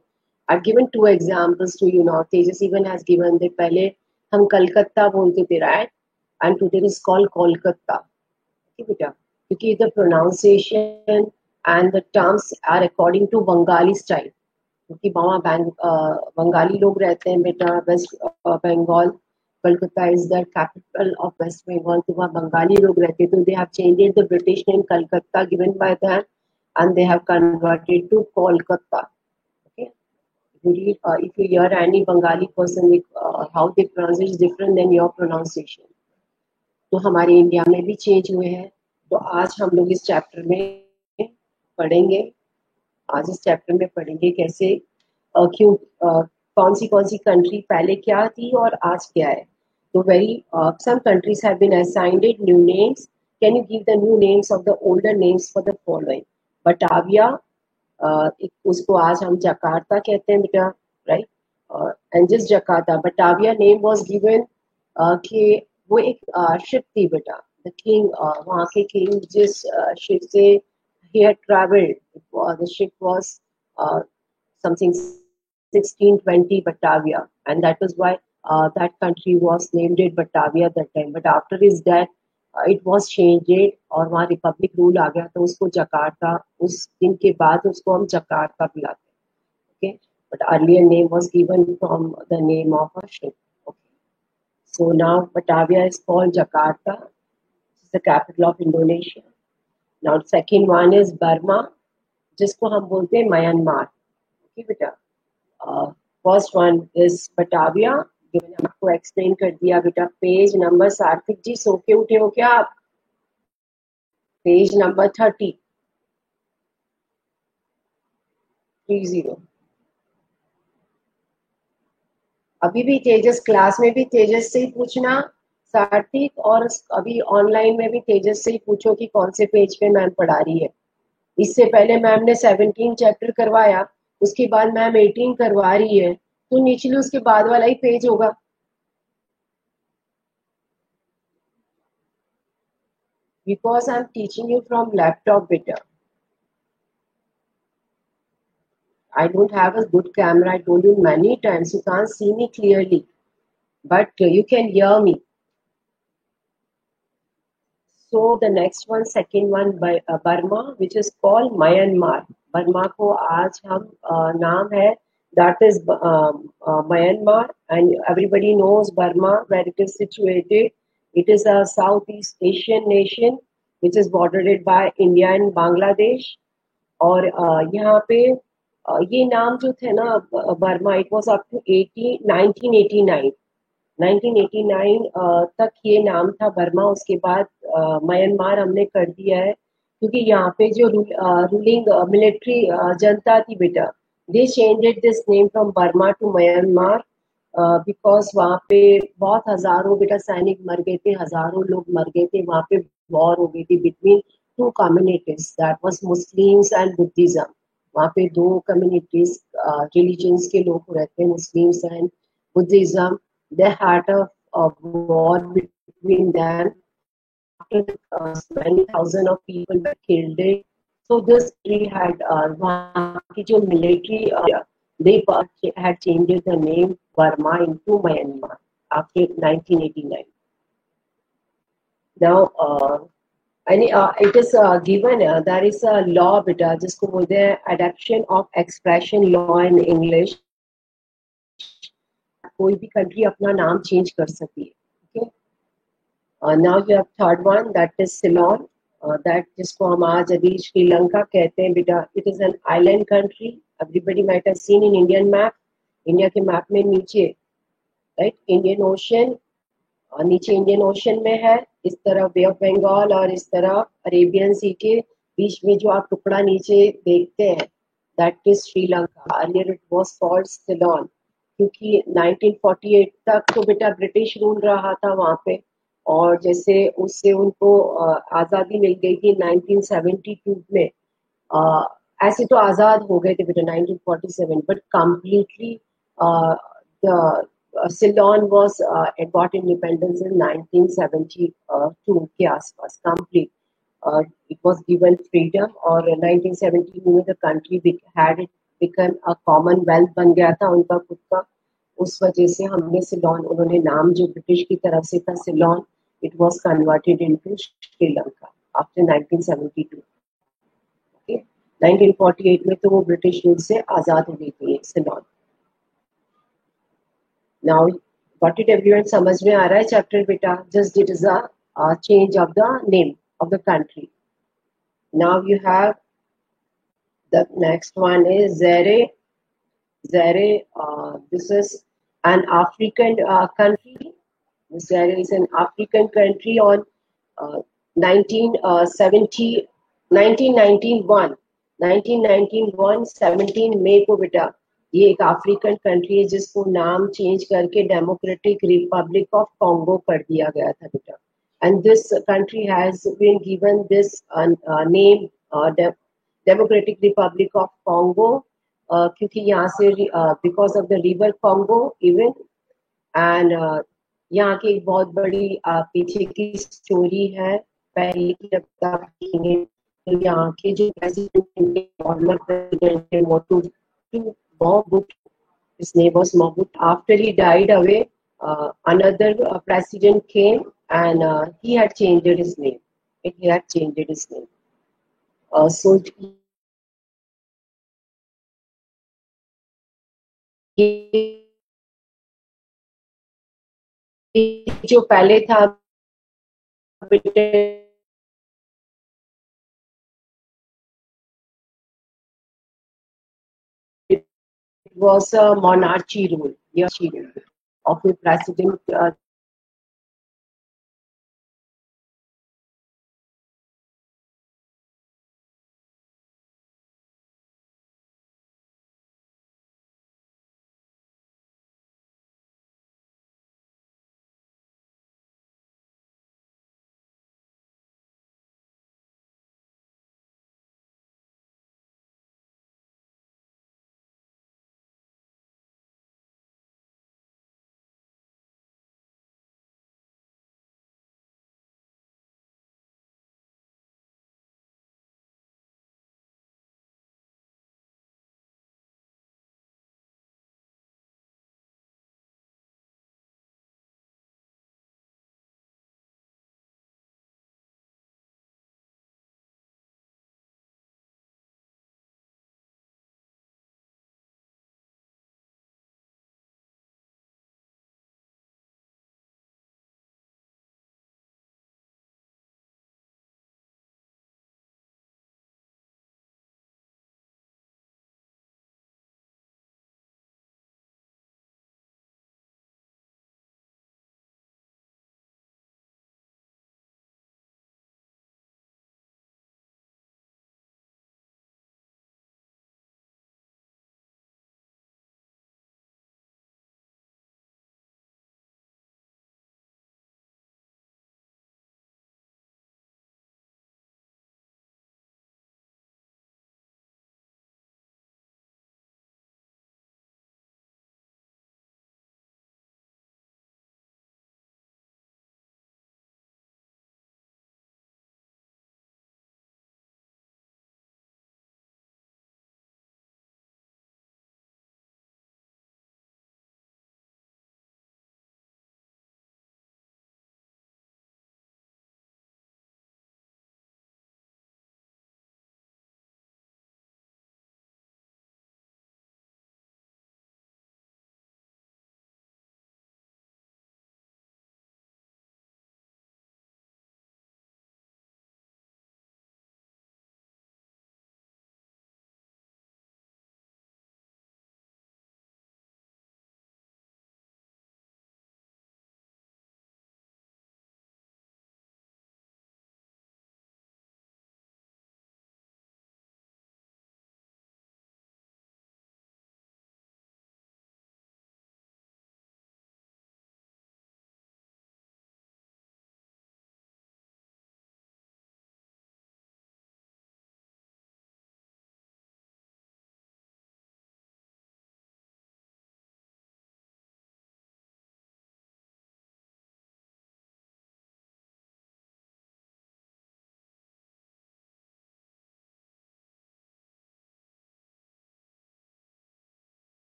I've given two examples to you now. Tejas even has given that पहले हम कलकत्ता बोलते थे, right, and today it is called Kolkata, okay बेटा, क्योंकि the pronunciation and the terms are according to Bengali style, क्योंकि वहाँ बंगाली लोग रहते हैं बेटा, West Bengal, Calcutta is the capital of West Bengal, तो वहाँ बंगाली लोग रहते हैं, तो they have changed the British name Calcutta given by them and they have converted to Kolkata, okay. If you hear any Bengali person, how they pronounce it is different than your pronunciation, तो हमारे India में भी change हुए हैं। तो आज हम लोग इस चैप्टर में पढ़ेंगे, आज इस चैप्टर में पढ़ेंगे कैसे क्यों कौन सी कंट्री पहले क्या थी और आज क्या है। तो very some countries have been assigned new names, can you give the new names of the older names for the following. Batavia, उसको आज हम जकार्ता कहते हैं बेटा, right, and just Jakarta. Batavia name was given कि वो एक ship थी बेटा, द किंग, वहाँ के किंग जिस शिप से he had traveled, the ship was something 1620 Batavia, and that was why that country was named it Batavia at that time. But after his death, it was changed और वहाँ Republic rule आ गया, तो उसको Jakarta, उस दिन के बाद उसको हम जकार्ता बुलाते हैं, okay. But earlier name was given from the name of a ship, okay. So now Batavia is called Jakarta, which is the capital of Indonesia. Now second one is Burma, जिसको हम बोलते हैं Myanmar, okay बेटा। First one is Batavia, मैंने आपको explain कर दिया बेटा। पेज नंबर, सार्थिक जी सो के उठे हो क्या आप? Page number 30। अभी भी तेजस, क्लास में भी तेजस से ही पूछना सार्थिक, और अभी ऑनलाइन में भी तेजस से ही पूछो कि कौन से पेज पे मैम पढ़ा रही है। इससे पहले मैम ने 17 चैप्टर करवाया, उसके बाद मैम 18 करवा रही है, तो निचले उसके बाद वाला ही पेज होगा। Because I'm teaching you from laptop beta, I don't have a good camera, I told you many times, you can't see me clearly, but you can hear me. So the next one, second one by Burma, which is called Myanmar. Burma को आज हम नाम है, that is Myanmar, and everybody knows Burma where it is situated. It is a Southeast Asian nation which is bordered by India and Bangladesh. और यहाँ पे ये नाम जो थे ना Burma, it was up to 1989 1989 तक ये नाम था बर्मा। उसके बाद म्यांमार हमने कर दिया है, क्योंकि यहाँ पे जो रूलिंग मिलिट्री जनता थी बेटा, they changed this name from Burma to Myanmar, because वहाँ पे बहुत हजारों बेटा सैनिक मर गए थे, हजारों लोग मर गए थे वहाँ पे। वॉर हो गई थी between two communities, that was Muslims and Buddhism. वहाँ पे दो कम्युनिटीज रिलीजन्स के लोग रहते हैं, Muslims and Buddhism. they had a war between them. After many thousand of people were killed. So this country had वहाँ की जो military they had changed the name Burma into Myanmar after 1989. Now it is given there is a law बेटा जिसको बोलते हैं adaptation of expression law in English. कोई भी country अपना नाम चेंज कर सकती है। okay? Now you have third one, that is Ceylon, that जिसको हम आज अभी श्रीलंका कहते हैं बेटा। It is an island country. Everybody might have seen in Indian map. India के मैप में नीचे राइट इंडियन ओशन, नीचे इंडियन ओशन में है, इस तरफ बे ऑफ बंगाल और इस तरफ अरेबियन सी के बीच में जो आप टुकड़ा नीचे देखते हैं, that is Sri Lanka. Earlier it was called Ceylon, क्योंकि 1948 तक तो बेटा ब्रिटिश रूल रहा था वहां पे, और जैसे उससे उनको आज़ादी मिल गई थी 1972 में। ऐसे तो आज़ाद हो गए थे बेटा 1947, but completely Ceylon was got independence in 1972 के आसपास complete. It was given freedom, और 1970 में the country had it become a commonwealth बन गया था उनका खुद का। उस वजह से हमने सिलोन, उन्होंने नाम जो ब्रिटिश की तरफ से था Ceylon, it was converted into Sri Lanka after 1972. Okay? 1948 में तो वो ब्रिटिश रूल से आजाद हो गई थी Ceylon. Now got it everyone, समझ में आ रहा है चैप्टर बेटा? Just it is a change of the name of the country. Now you have the next one is Zaire. Zaire, this is an African country. Zaire is an African country on 1970 1991 1991 17 मई को बेटा ये एक African country है जिसको नाम change करके democratic republic of Congo कर दिया गया था बेटा। And this country has been given this name democratic republic of Congo, क्योंकि यहाँ से because of the river Congo even. एंड यहाँ की एक बहुत बड़ी पीछे की स्टोरी है। पहले की जब आप देखेंगे तो यहाँ के जो president former president Motu Mobutu, his name was Mobutu. After he died away, another president came, and he had changed his name. He had changed his name. So जो पहले था it was a monarchy rule, of a president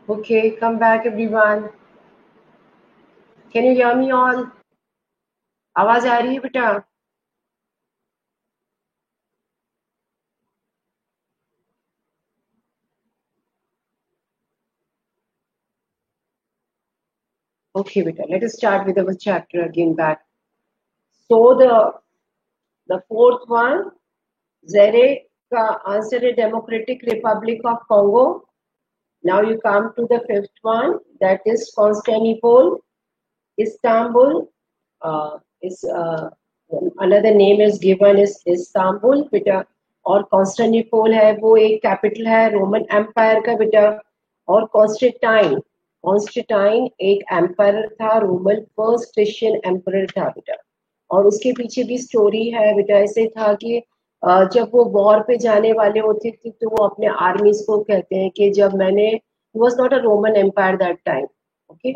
Okay, come back everyone. Can you hear me all? आवाज आ रही है बेटा? Okay, beta. Let us start with our chapter again back. So the fourth one, Zaire का answer है Democratic Republic of Congo. Now you come to the fifth one, that is Constantinople, Istanbul. Is another name is given is Istanbul बेटा. और Constantinople है वो एक capital है Roman empire का बेटा. और कॉन्स्टेंटाइन एक एम्पायर था, रोमन फर्स्ट क्रिश्चियन एम्पायर था बेटा. और उसके पीछे भी स्टोरी है बेटा. ऐसे था कि जब वो वॉर पे जाने वाले होते थे तो वो अपने आर्मीज को कहते हैं कि जब मैंने, he was not a Roman empire that time. Okay,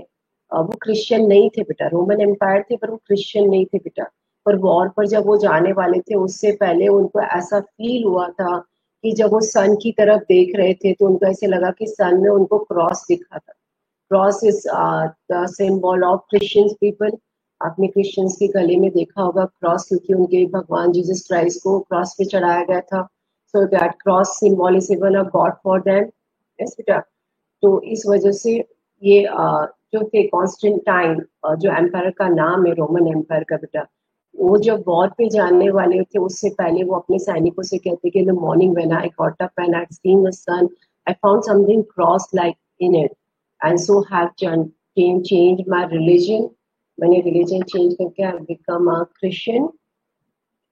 वो क्रिश्चियन नहीं थे बेटा. रोमन एम्पायर थे पर वो क्रिश्चियन नहीं थे बेटा. पर वॉर पर जब वो जाने वाले थे उससे पहले उनको ऐसा फील हुआ था कि जब वो सन की तरफ देख रहे थे तो उनको ऐसे लगा कि सन में उनको क्रॉस दिखा था. Cross is the symbol of Christians people. आपने क्रिश्चियंस के गले में देखा होगा क्रॉस, क्योंकि उनके भगवान जीसस क्राइस्ट को क्रॉस पे चढ़ाया गया था. So that cross symbol is even a God for them. Yes बेटा. तो इस वजह से ये जो थे कॉन्स्टेंटाइन, जो एम्पायर का नाम है रोमन एम्पायर का बेटा, वो जब वॉर पे जाने वाले थे उससे पहले वो अपने सैनिकों से कहते कि in the morning when I got up and I seen the sun, I found something cross like in it and so have change my religion. मैंने रिलीजन चेंज करके आई बिकम अ क्रिश्चियन.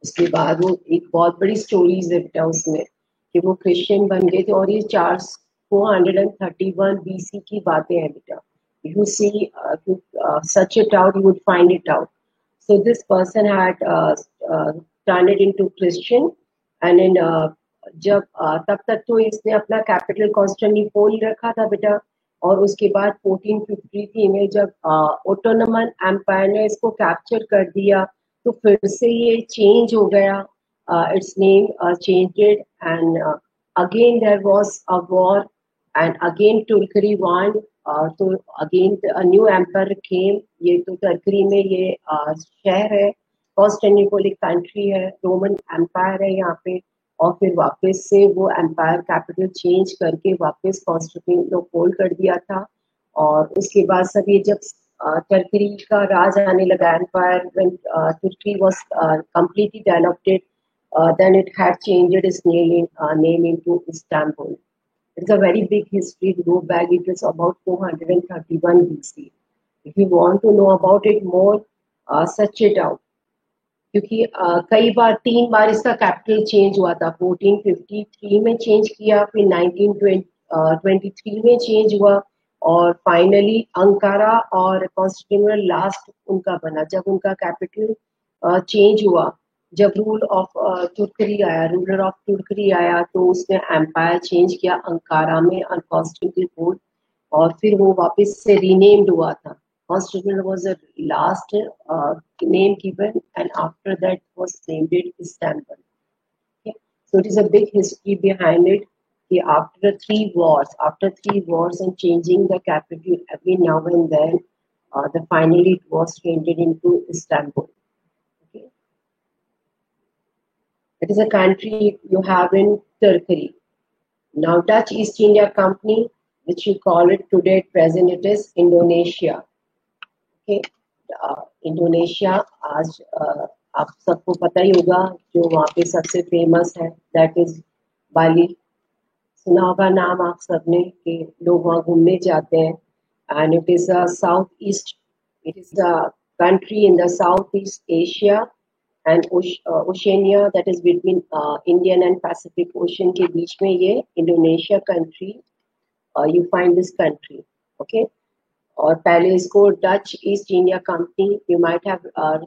उसके बाद वो एक बहुत बड़ी stories है बेटा उसमें कि वो क्रिश्चियन बन गए थे. और ये 431 BC की बातें हैं बेटा. You see, search it out, you would find it out. So this person had turned it into Christian, and in जब तब तक तो इसने अपना कैपिटल कॉन्स्टेंटिनोपल ही रखा था बेटा. और उसके बाद 1453 में जब ऑटोनोमन एम्पायर ने इसको कैप्चर कर दिया तो फिर से ये चेंज हो गया. Its name changed and again there was a war and again तुर्की वन. तो again a new empire came. ये तो तुर्की में ये शहर है. कॉन्स्टेंटिनोपल एक कंट्री है, रोमन एम्पायर है यहाँ पे. और फिर वापस से वो एम्पायर कैपिटल चेंज करके वापस कॉन्स्टेंटिनोपल कर दिया था. और उसके बाद सब ये जब तुर्की का राज आने लगा, एम्पायर व्हेन तुर्की was completely developed, then it had changed its name into Istanbul. It's a very big history to go back. It is about 431 BC. If you want to know about it more, search it out. क्योंकि कई बार 3 बार इसका capital change हुआ था. 1453 में change किया, फिर 1923 में change हुआ, और फाइनली अंकारा और कॉन्स्टेंटिनोपल लास्ट उनका बना. जब उनका कैपिटल चेंज हुआ, जब रूलर ऑफ तुर्की आया तो उसने एम्पायर चेंज किया अंकारा में और कॉन्स्टेंटिनोपल. और फिर वो वापस से रीनेम्ड हुआ था. Constantinople was the last name given, and after that was named it Istanbul. Okay? So it is a big history behind it. After three wars and changing the capital every now and then, finally it was changed into Istanbul. Okay? It is a country you have in Turkey. Now Dutch East India Company, which you call it today at present, it is Indonesia. Indonesia आज आप सबको पता ही होगा. जो वहाँ पे सबसे famous है दैट इज बाली. सुना होगा नाम आप सबने कि लोग वहाँ घूमने जाते हैं. And it is south east, it is the country in the south east Asia and Oceania, that is between Indian and Pacific ocean के बीच में ये Indonesia country. You find this country. Okay. और पहले इसको Dutch east India company, you might have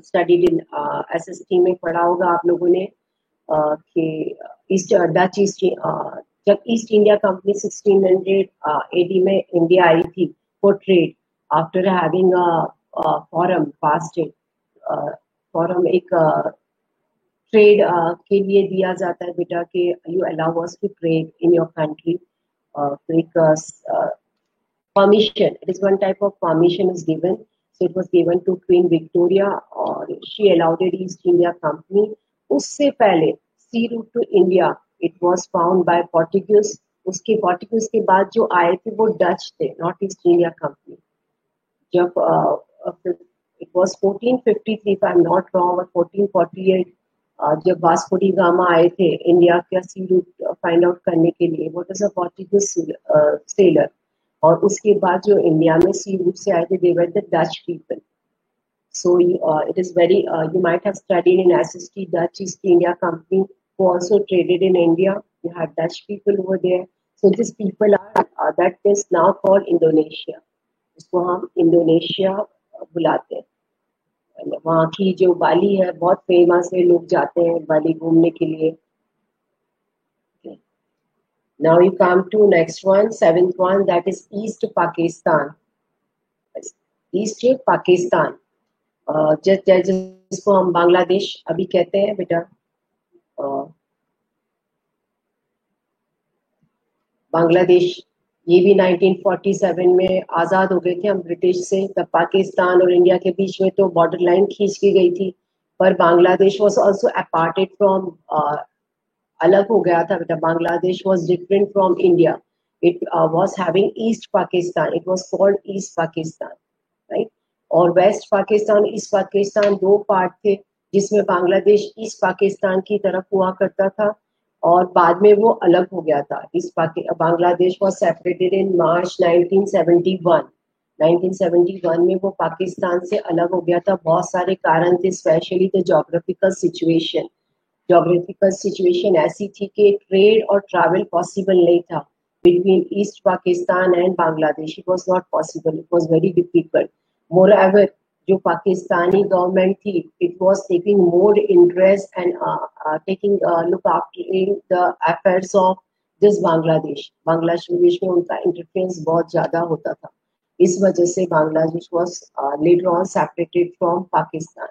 studied in SST में पढ़ा होगा आप लोगों ने कि डच ईस्ट, जब ईस्ट इंडिया कंपनी 1600 AD में इंडिया आई थी for trade, after having forum fasted. Forum एक ट्रेड के लिए दिया जाता है बेटा कि you allow us to trade in your country. तो एक permission. It is one type of permission is given. So it was given to Queen Victoria और she allowed it East India Company. उससे पहले sea route to India it was found by Portuguese. उसके Portuguese के बाद जो आए थे वो Dutch थे, not East India Company. जब it was 1453 if I'm not wrong or 1448 जब वास्को डी गामा आए थे इंडिया का सी रूट फाइंड आउट करने के लिए वो वाज अ पोर्टुगीज सेलर और उसके बाद जो इंडिया में सी रूट से आए थे they were the Dutch people so it is very you might have studied in SST Dutch East India Company who also traded in India. You had Dutch people over there. So these people are that is now called Indonesia. इसको हम Indonesia बुलाते हैं. वहाँ की जो बाली है बहुत famous है, लोग जाते हैं बाली घूमने के लिए. Now you come to next one, seventh one, that is East Pakistan. East Pakistan. जिसको हम बांग्लादेश अभी कहते हैं बेटा. बांग्लादेश ये भी 1947 में आज़ाद हो गए थे हम ब्रिटिश से. तब पाकिस्तान और इंडिया के बीच में तो बॉर्डर लाइन खींच की गई थी, पर Bangladesh was also aparted from अलग हो गया था बेटा. Bangladesh was different from India. It was having east Pakistan. It was called east Pakistan, right. और वेस्ट पाकिस्तान ईस्ट पाकिस्तान दो पार्ट थे, जिसमें बांग्लादेश ईस्ट पाकिस्तान की तरफ हुआ करता था और बाद में वो अलग हो गया था. बांग्लादेश वाज सेपरेटेड इन मार्च 1971. 1971 में वो पाकिस्तान से अलग हो गया था. बहुत सारे कारण थे, specially the geographical situation. Geographical situation ऐसी थी कि ट्रेड और ट्रैवल पॉसिबल नहीं था between East Pakistan and Bangladesh. It was not possible. It was very difficult. Moreover जो पाकिस्तानी गवर्नमेंट थी it was taking more interest and taking look after the affairs of this Bangladesh. Bangladesh में उनका इंटरफेरेंस बहुत ज्यादा होता था. इस वजह से Bangladesh was later on separated from Pakistan.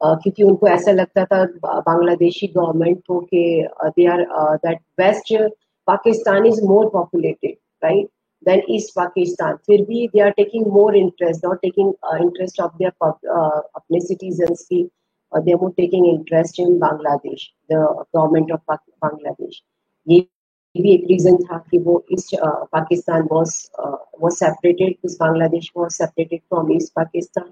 क्योंकि उनको ऐसा लगता था बांग्लादेशी गवर्नमेंट को कि they are that West Pakistan is more populated, right, than East Pakistan. फिर भी they are taking more interest, not taking interest of their अपने citizens की, they are more taking interest in Bangladesh, the government of Bangladesh. ये भी एक reason था कि वो East Pakistan was separated, because Bangladesh was separated from East Pakistan.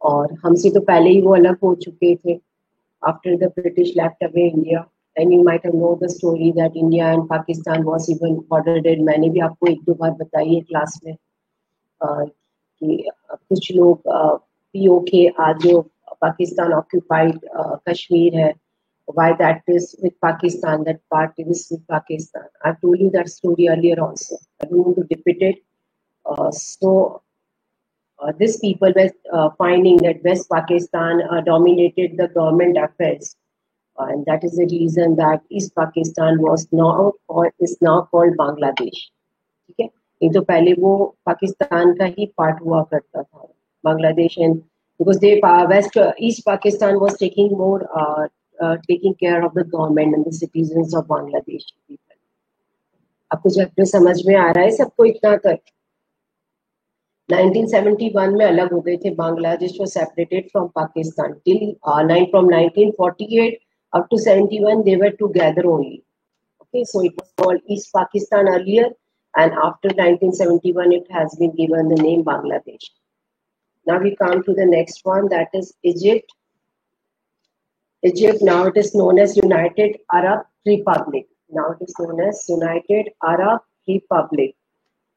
और हमसे तो पहले ही वो अलग हो चुके थे after the British left away India. And you might have known the story that India and Pakistan was even bordered. मैंने भी आपको एक दो बार बताई है क्लास में कि कुछ लोग POK आज जो पाकिस्तान ऑक्यूपाइड कश्मीर है, why that is with Pakistan, that part is with Pakistan. I've told you that story earlier also. I don't want to repeat it. These people were finding that West Pakistan dominated the government affairs. And that is the reason that East Pakistan was now or is now called Bangladesh. ठीक है, एक तो पहले वो पाकिस्तान का ही part हुआ करता था Bangladesh. And because they East Pakistan was taking more taking care of the government and the citizens of Bangladesh people. आपको जब समझ में आ रहा है सबको इतना तक. 1971 में अलग हो गए थे. Bangladesh was separated from Pakistan till from 1948 up to 71 they were together only. Okay, so it was called East Pakistan earlier, and after 1971 it has been given the name Bangladesh. Now we come to the next one, that is Egypt. Egypt, now it is known as United Arab Republic. Now it is known as United Arab Republic.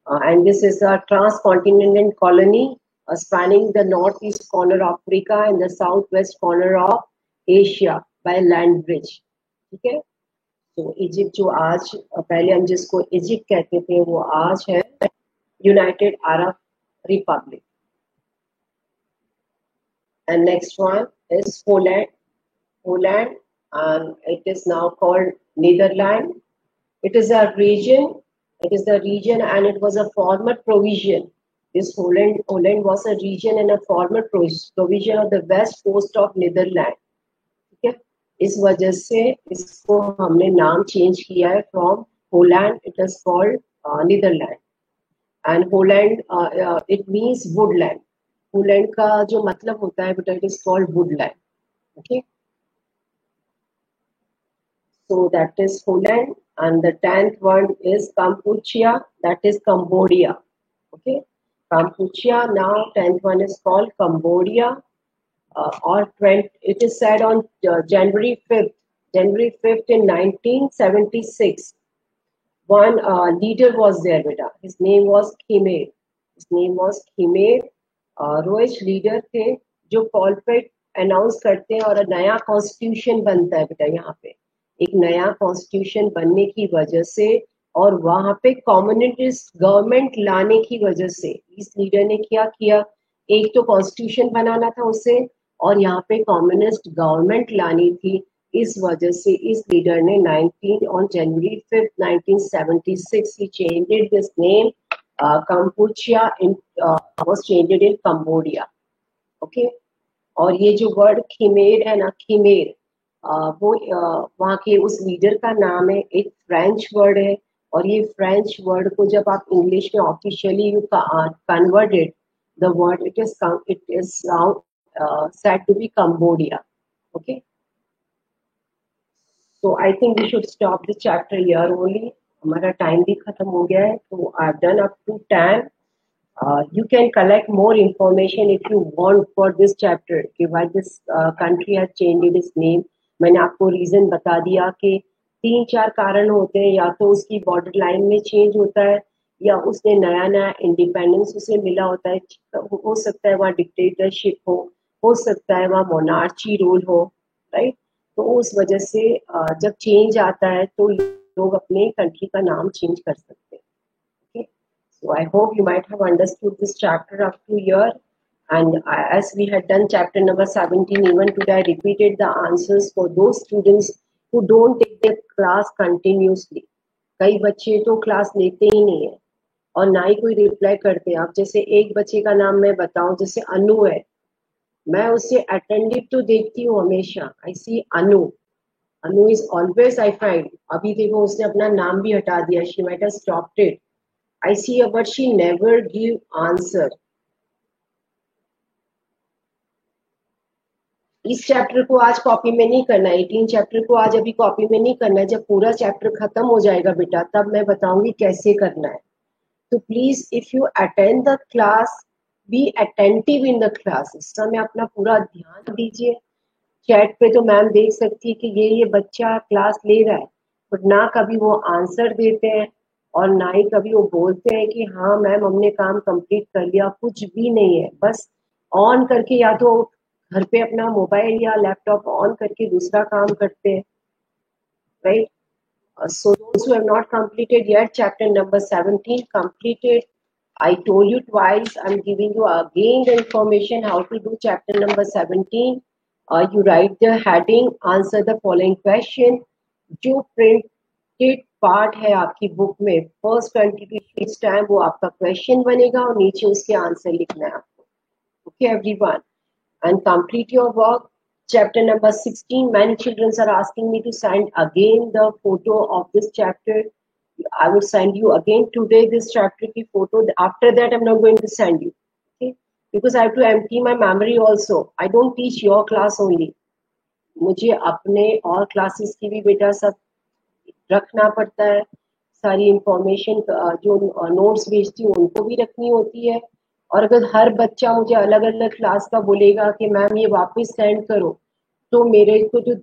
And this is a transcontinental colony spanning the northeast corner of Africa and the southwest corner of Asia by land bridge. ठीक है, तो Egypt जो आज पहले हम जिसको Egypt कहते थे वो आज है United Arab Republic. And next one is Poland. Poland, and it is now called Netherlands. It is a region. It is the region, and it was a former provision. This Poland was a region and a former provision of the west coast of Netherlands. ठीक है, इस वजह से इसको हमने नाम change किया है from Poland. It is called Netherlands. and Holland it means woodland. Woodland का जो मतलब होता है बेटा, it is called woodland. Okay, so that is Holland, and the 10th one is Kampuchea, that is Cambodia. Okay, Kampuchea. Now 10th one is called Cambodia. Or 20, it is said on January 5th in 1976. One leader was there, beta. His name was Khmer. रोइश leader थे जो call पे announce करते हैं और नया constitution बनता है बेटा। यहाँ पे एक नया कॉन्स्टिट्यूशन बनने की वजह से और वहां पे कम्युनिस्ट गवर्नमेंट लाने की वजह से इस लीडर ने क्या किया, एक तो कॉन्स्टिट्यूशन बनाना था उसे और यहाँ पे कम्युनिस्ट गवर्नमेंट लानी थी। इस वजह से इस लीडर ने 19 on January 5th 1976 he changed his name. Kampuchea was changed in Cambodia. Okay, और ये जो वर्ड खिमेर है ना, खिमेर वो वहाँ के उस लीडर का नाम है। एक फ्रेंच वर्ड है और ये फ्रेंच वर्ड को जब आप इंग्लिश में officially you converted the word it is said to be Cambodia. Okay, so I think we should stop the chapter here only. हमारा टाइम भी खत्म हो गया है, तो I've done up to 10. You can collect more information if you want for this chapter कि why this country has changed its name. मैंने आपको रीजन बता दिया कि 3-4 कारण होते हैं, या तो उसकी बॉर्डर लाइन में चेंज होता है या उसने नया नया इंडिपेंडेंस उसे मिला होता है, हो सकता है वहाँ डिक्टेटरशिप हो सकता है वहाँ मोनार्ची रूल हो, राइट। तो उस वजह से जब चेंज आता है तो लोग अपने कंट्री का नाम चेंज कर सकते हैं। So I hope you might have understood this chapter up to here, and as we had done chapter number 17, even today I repeated the answers for those students who don't take their class continuously. कई बच्चे तो class लेते ही नहीं है और ना ही कोई reply करते हैं। अब जैसे एक बच्चे का नाम मैं बताऊं, जैसे अनु है, मैं उससे अटेंडेड तो देखती हूँ हमेशा। आई सी अनु इज ऑलवेज आई फाइंड। अभी देखो उसने अपना नाम भी हटा दिया, she might have stopped it. I see her, but she never give answer. इस चैप्टर को आज कॉपी में नहीं करना है, 18 चैप्टर को आज अभी कॉपी में नहीं करना है। जब पूरा चैप्टर खत्म हो जाएगा बेटा तब मैं बताऊंगी कैसे करना है। तो please if you attend the class be attentive in the class. इस समय अपना पूरा ध्यान दीजिए। चैट पे तो मैम देख सकती है कि ये बच्चा क्लास ले रहा है, बट ना कभी वो आंसर देते हैं और ना ही कभी वो बोलते हैं कि हाँ मैम हमने काम कंप्लीट कर लिया। कुछ भी नहीं है, बस ऑन करके या तो घर पे अपना मोबाइल या लैपटॉप ऑन करके दूसरा काम करते हैं, right. So those who have not completed yet chapter number 17 completed. I told you twice, I'm giving you again the information how to do chapter number 17. You write the heading, answer the following question. जो printed part है आपकी book में first 20 page time, वो आपका question बनेगा और नीचे उसके आंसर लिखना है आपको। Okay everyone, and complete your work. Chapter number 16, many children are asking me to send again the photo of this chapter. I will send you again today this chapter की photo. After that I'm not going to send you, okay, because I have to empty my memory also. I don't teach your class only, मुझे अपने और classes की भी बेटा सब रखना पड़ता है। सारी इंफॉर्मेशन जो नोट्स भेजती हूँ उनको भी रखनी होती है। और अगर हर बच्चा मुझे अलग अलग क्लास का बोलेगा कि मैम ये वापस सेंड करो, तो मेरे को तो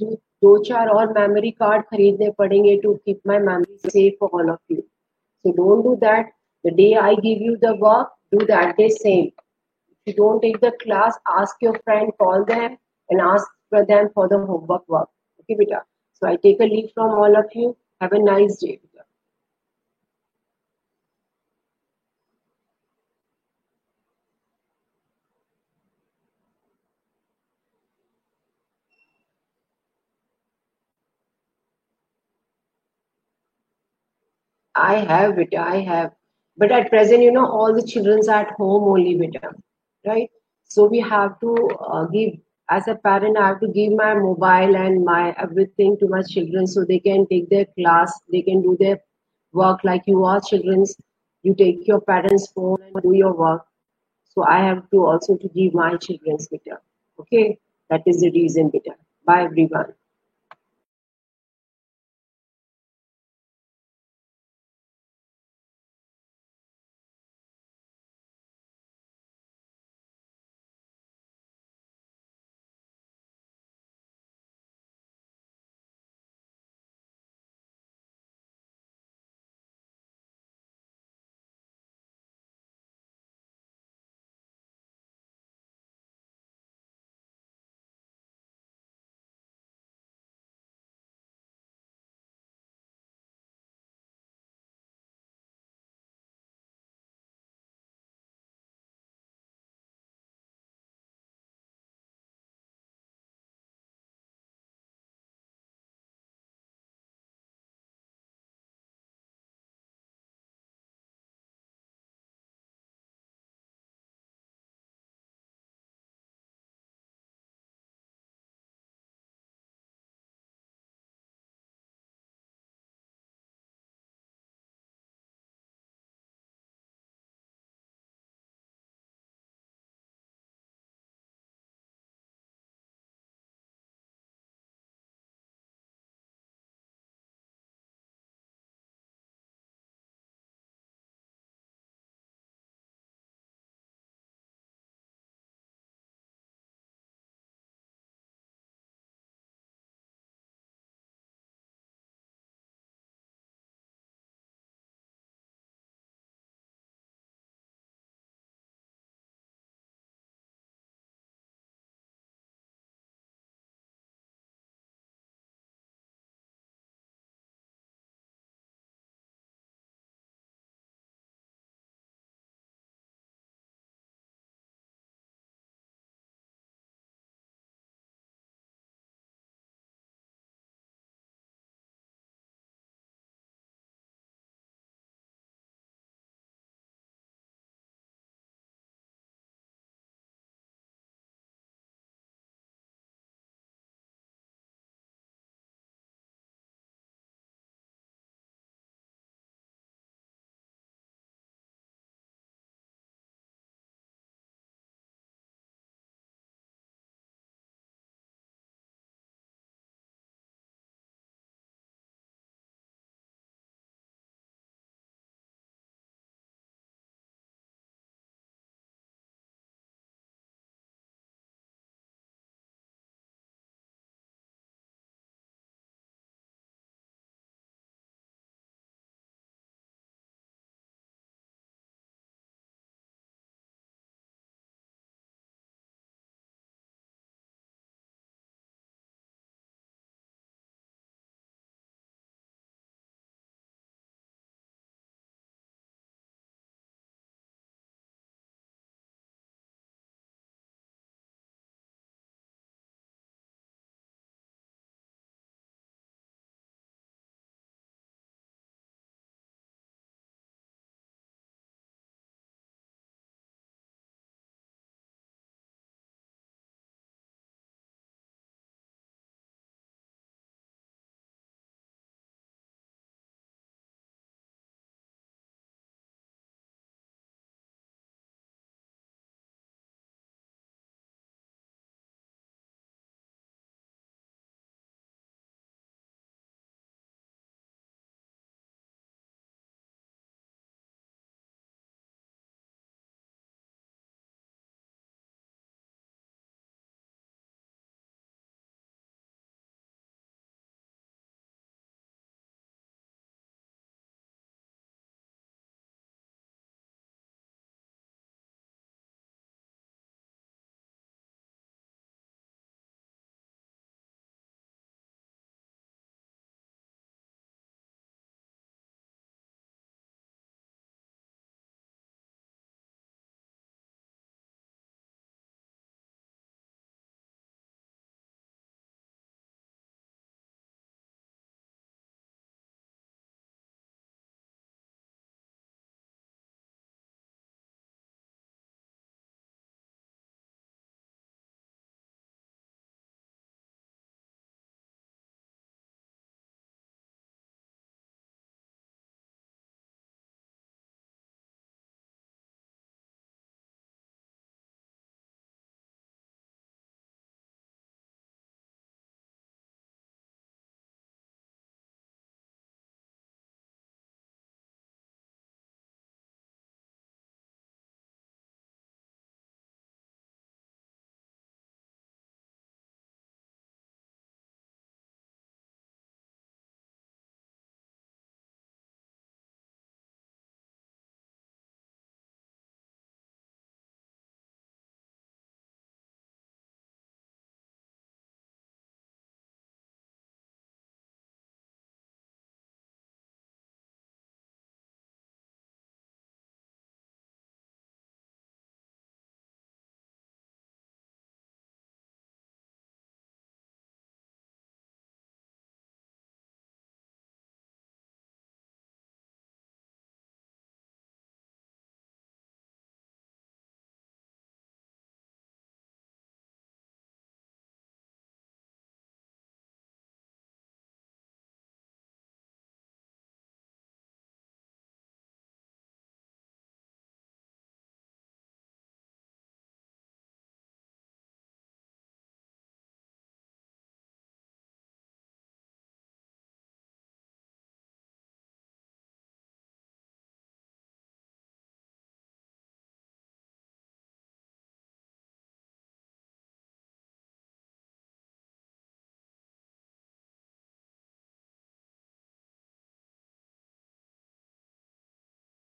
2-4 और मेमोरी कार्ड खरीदने पड़ेंगे to keep my memory safe for all of you. So don't do that. The day I give you the work, do that day same. If you don't take the class, ask your friend, call them and ask for them for the homework work. Okay बेटा, so I take a leave from all of you. Have a nice day. I have beta, I have. But at present, you know, all the children are at home only beta, right? So we have to give, as a parent, I have to give my mobile and my everything to my children so they can take their class, they can do their work like you are children. You take your parents' phone and do your work. So I have to also to give my children's beta. Okay, that is the reason, beta. Bye everyone.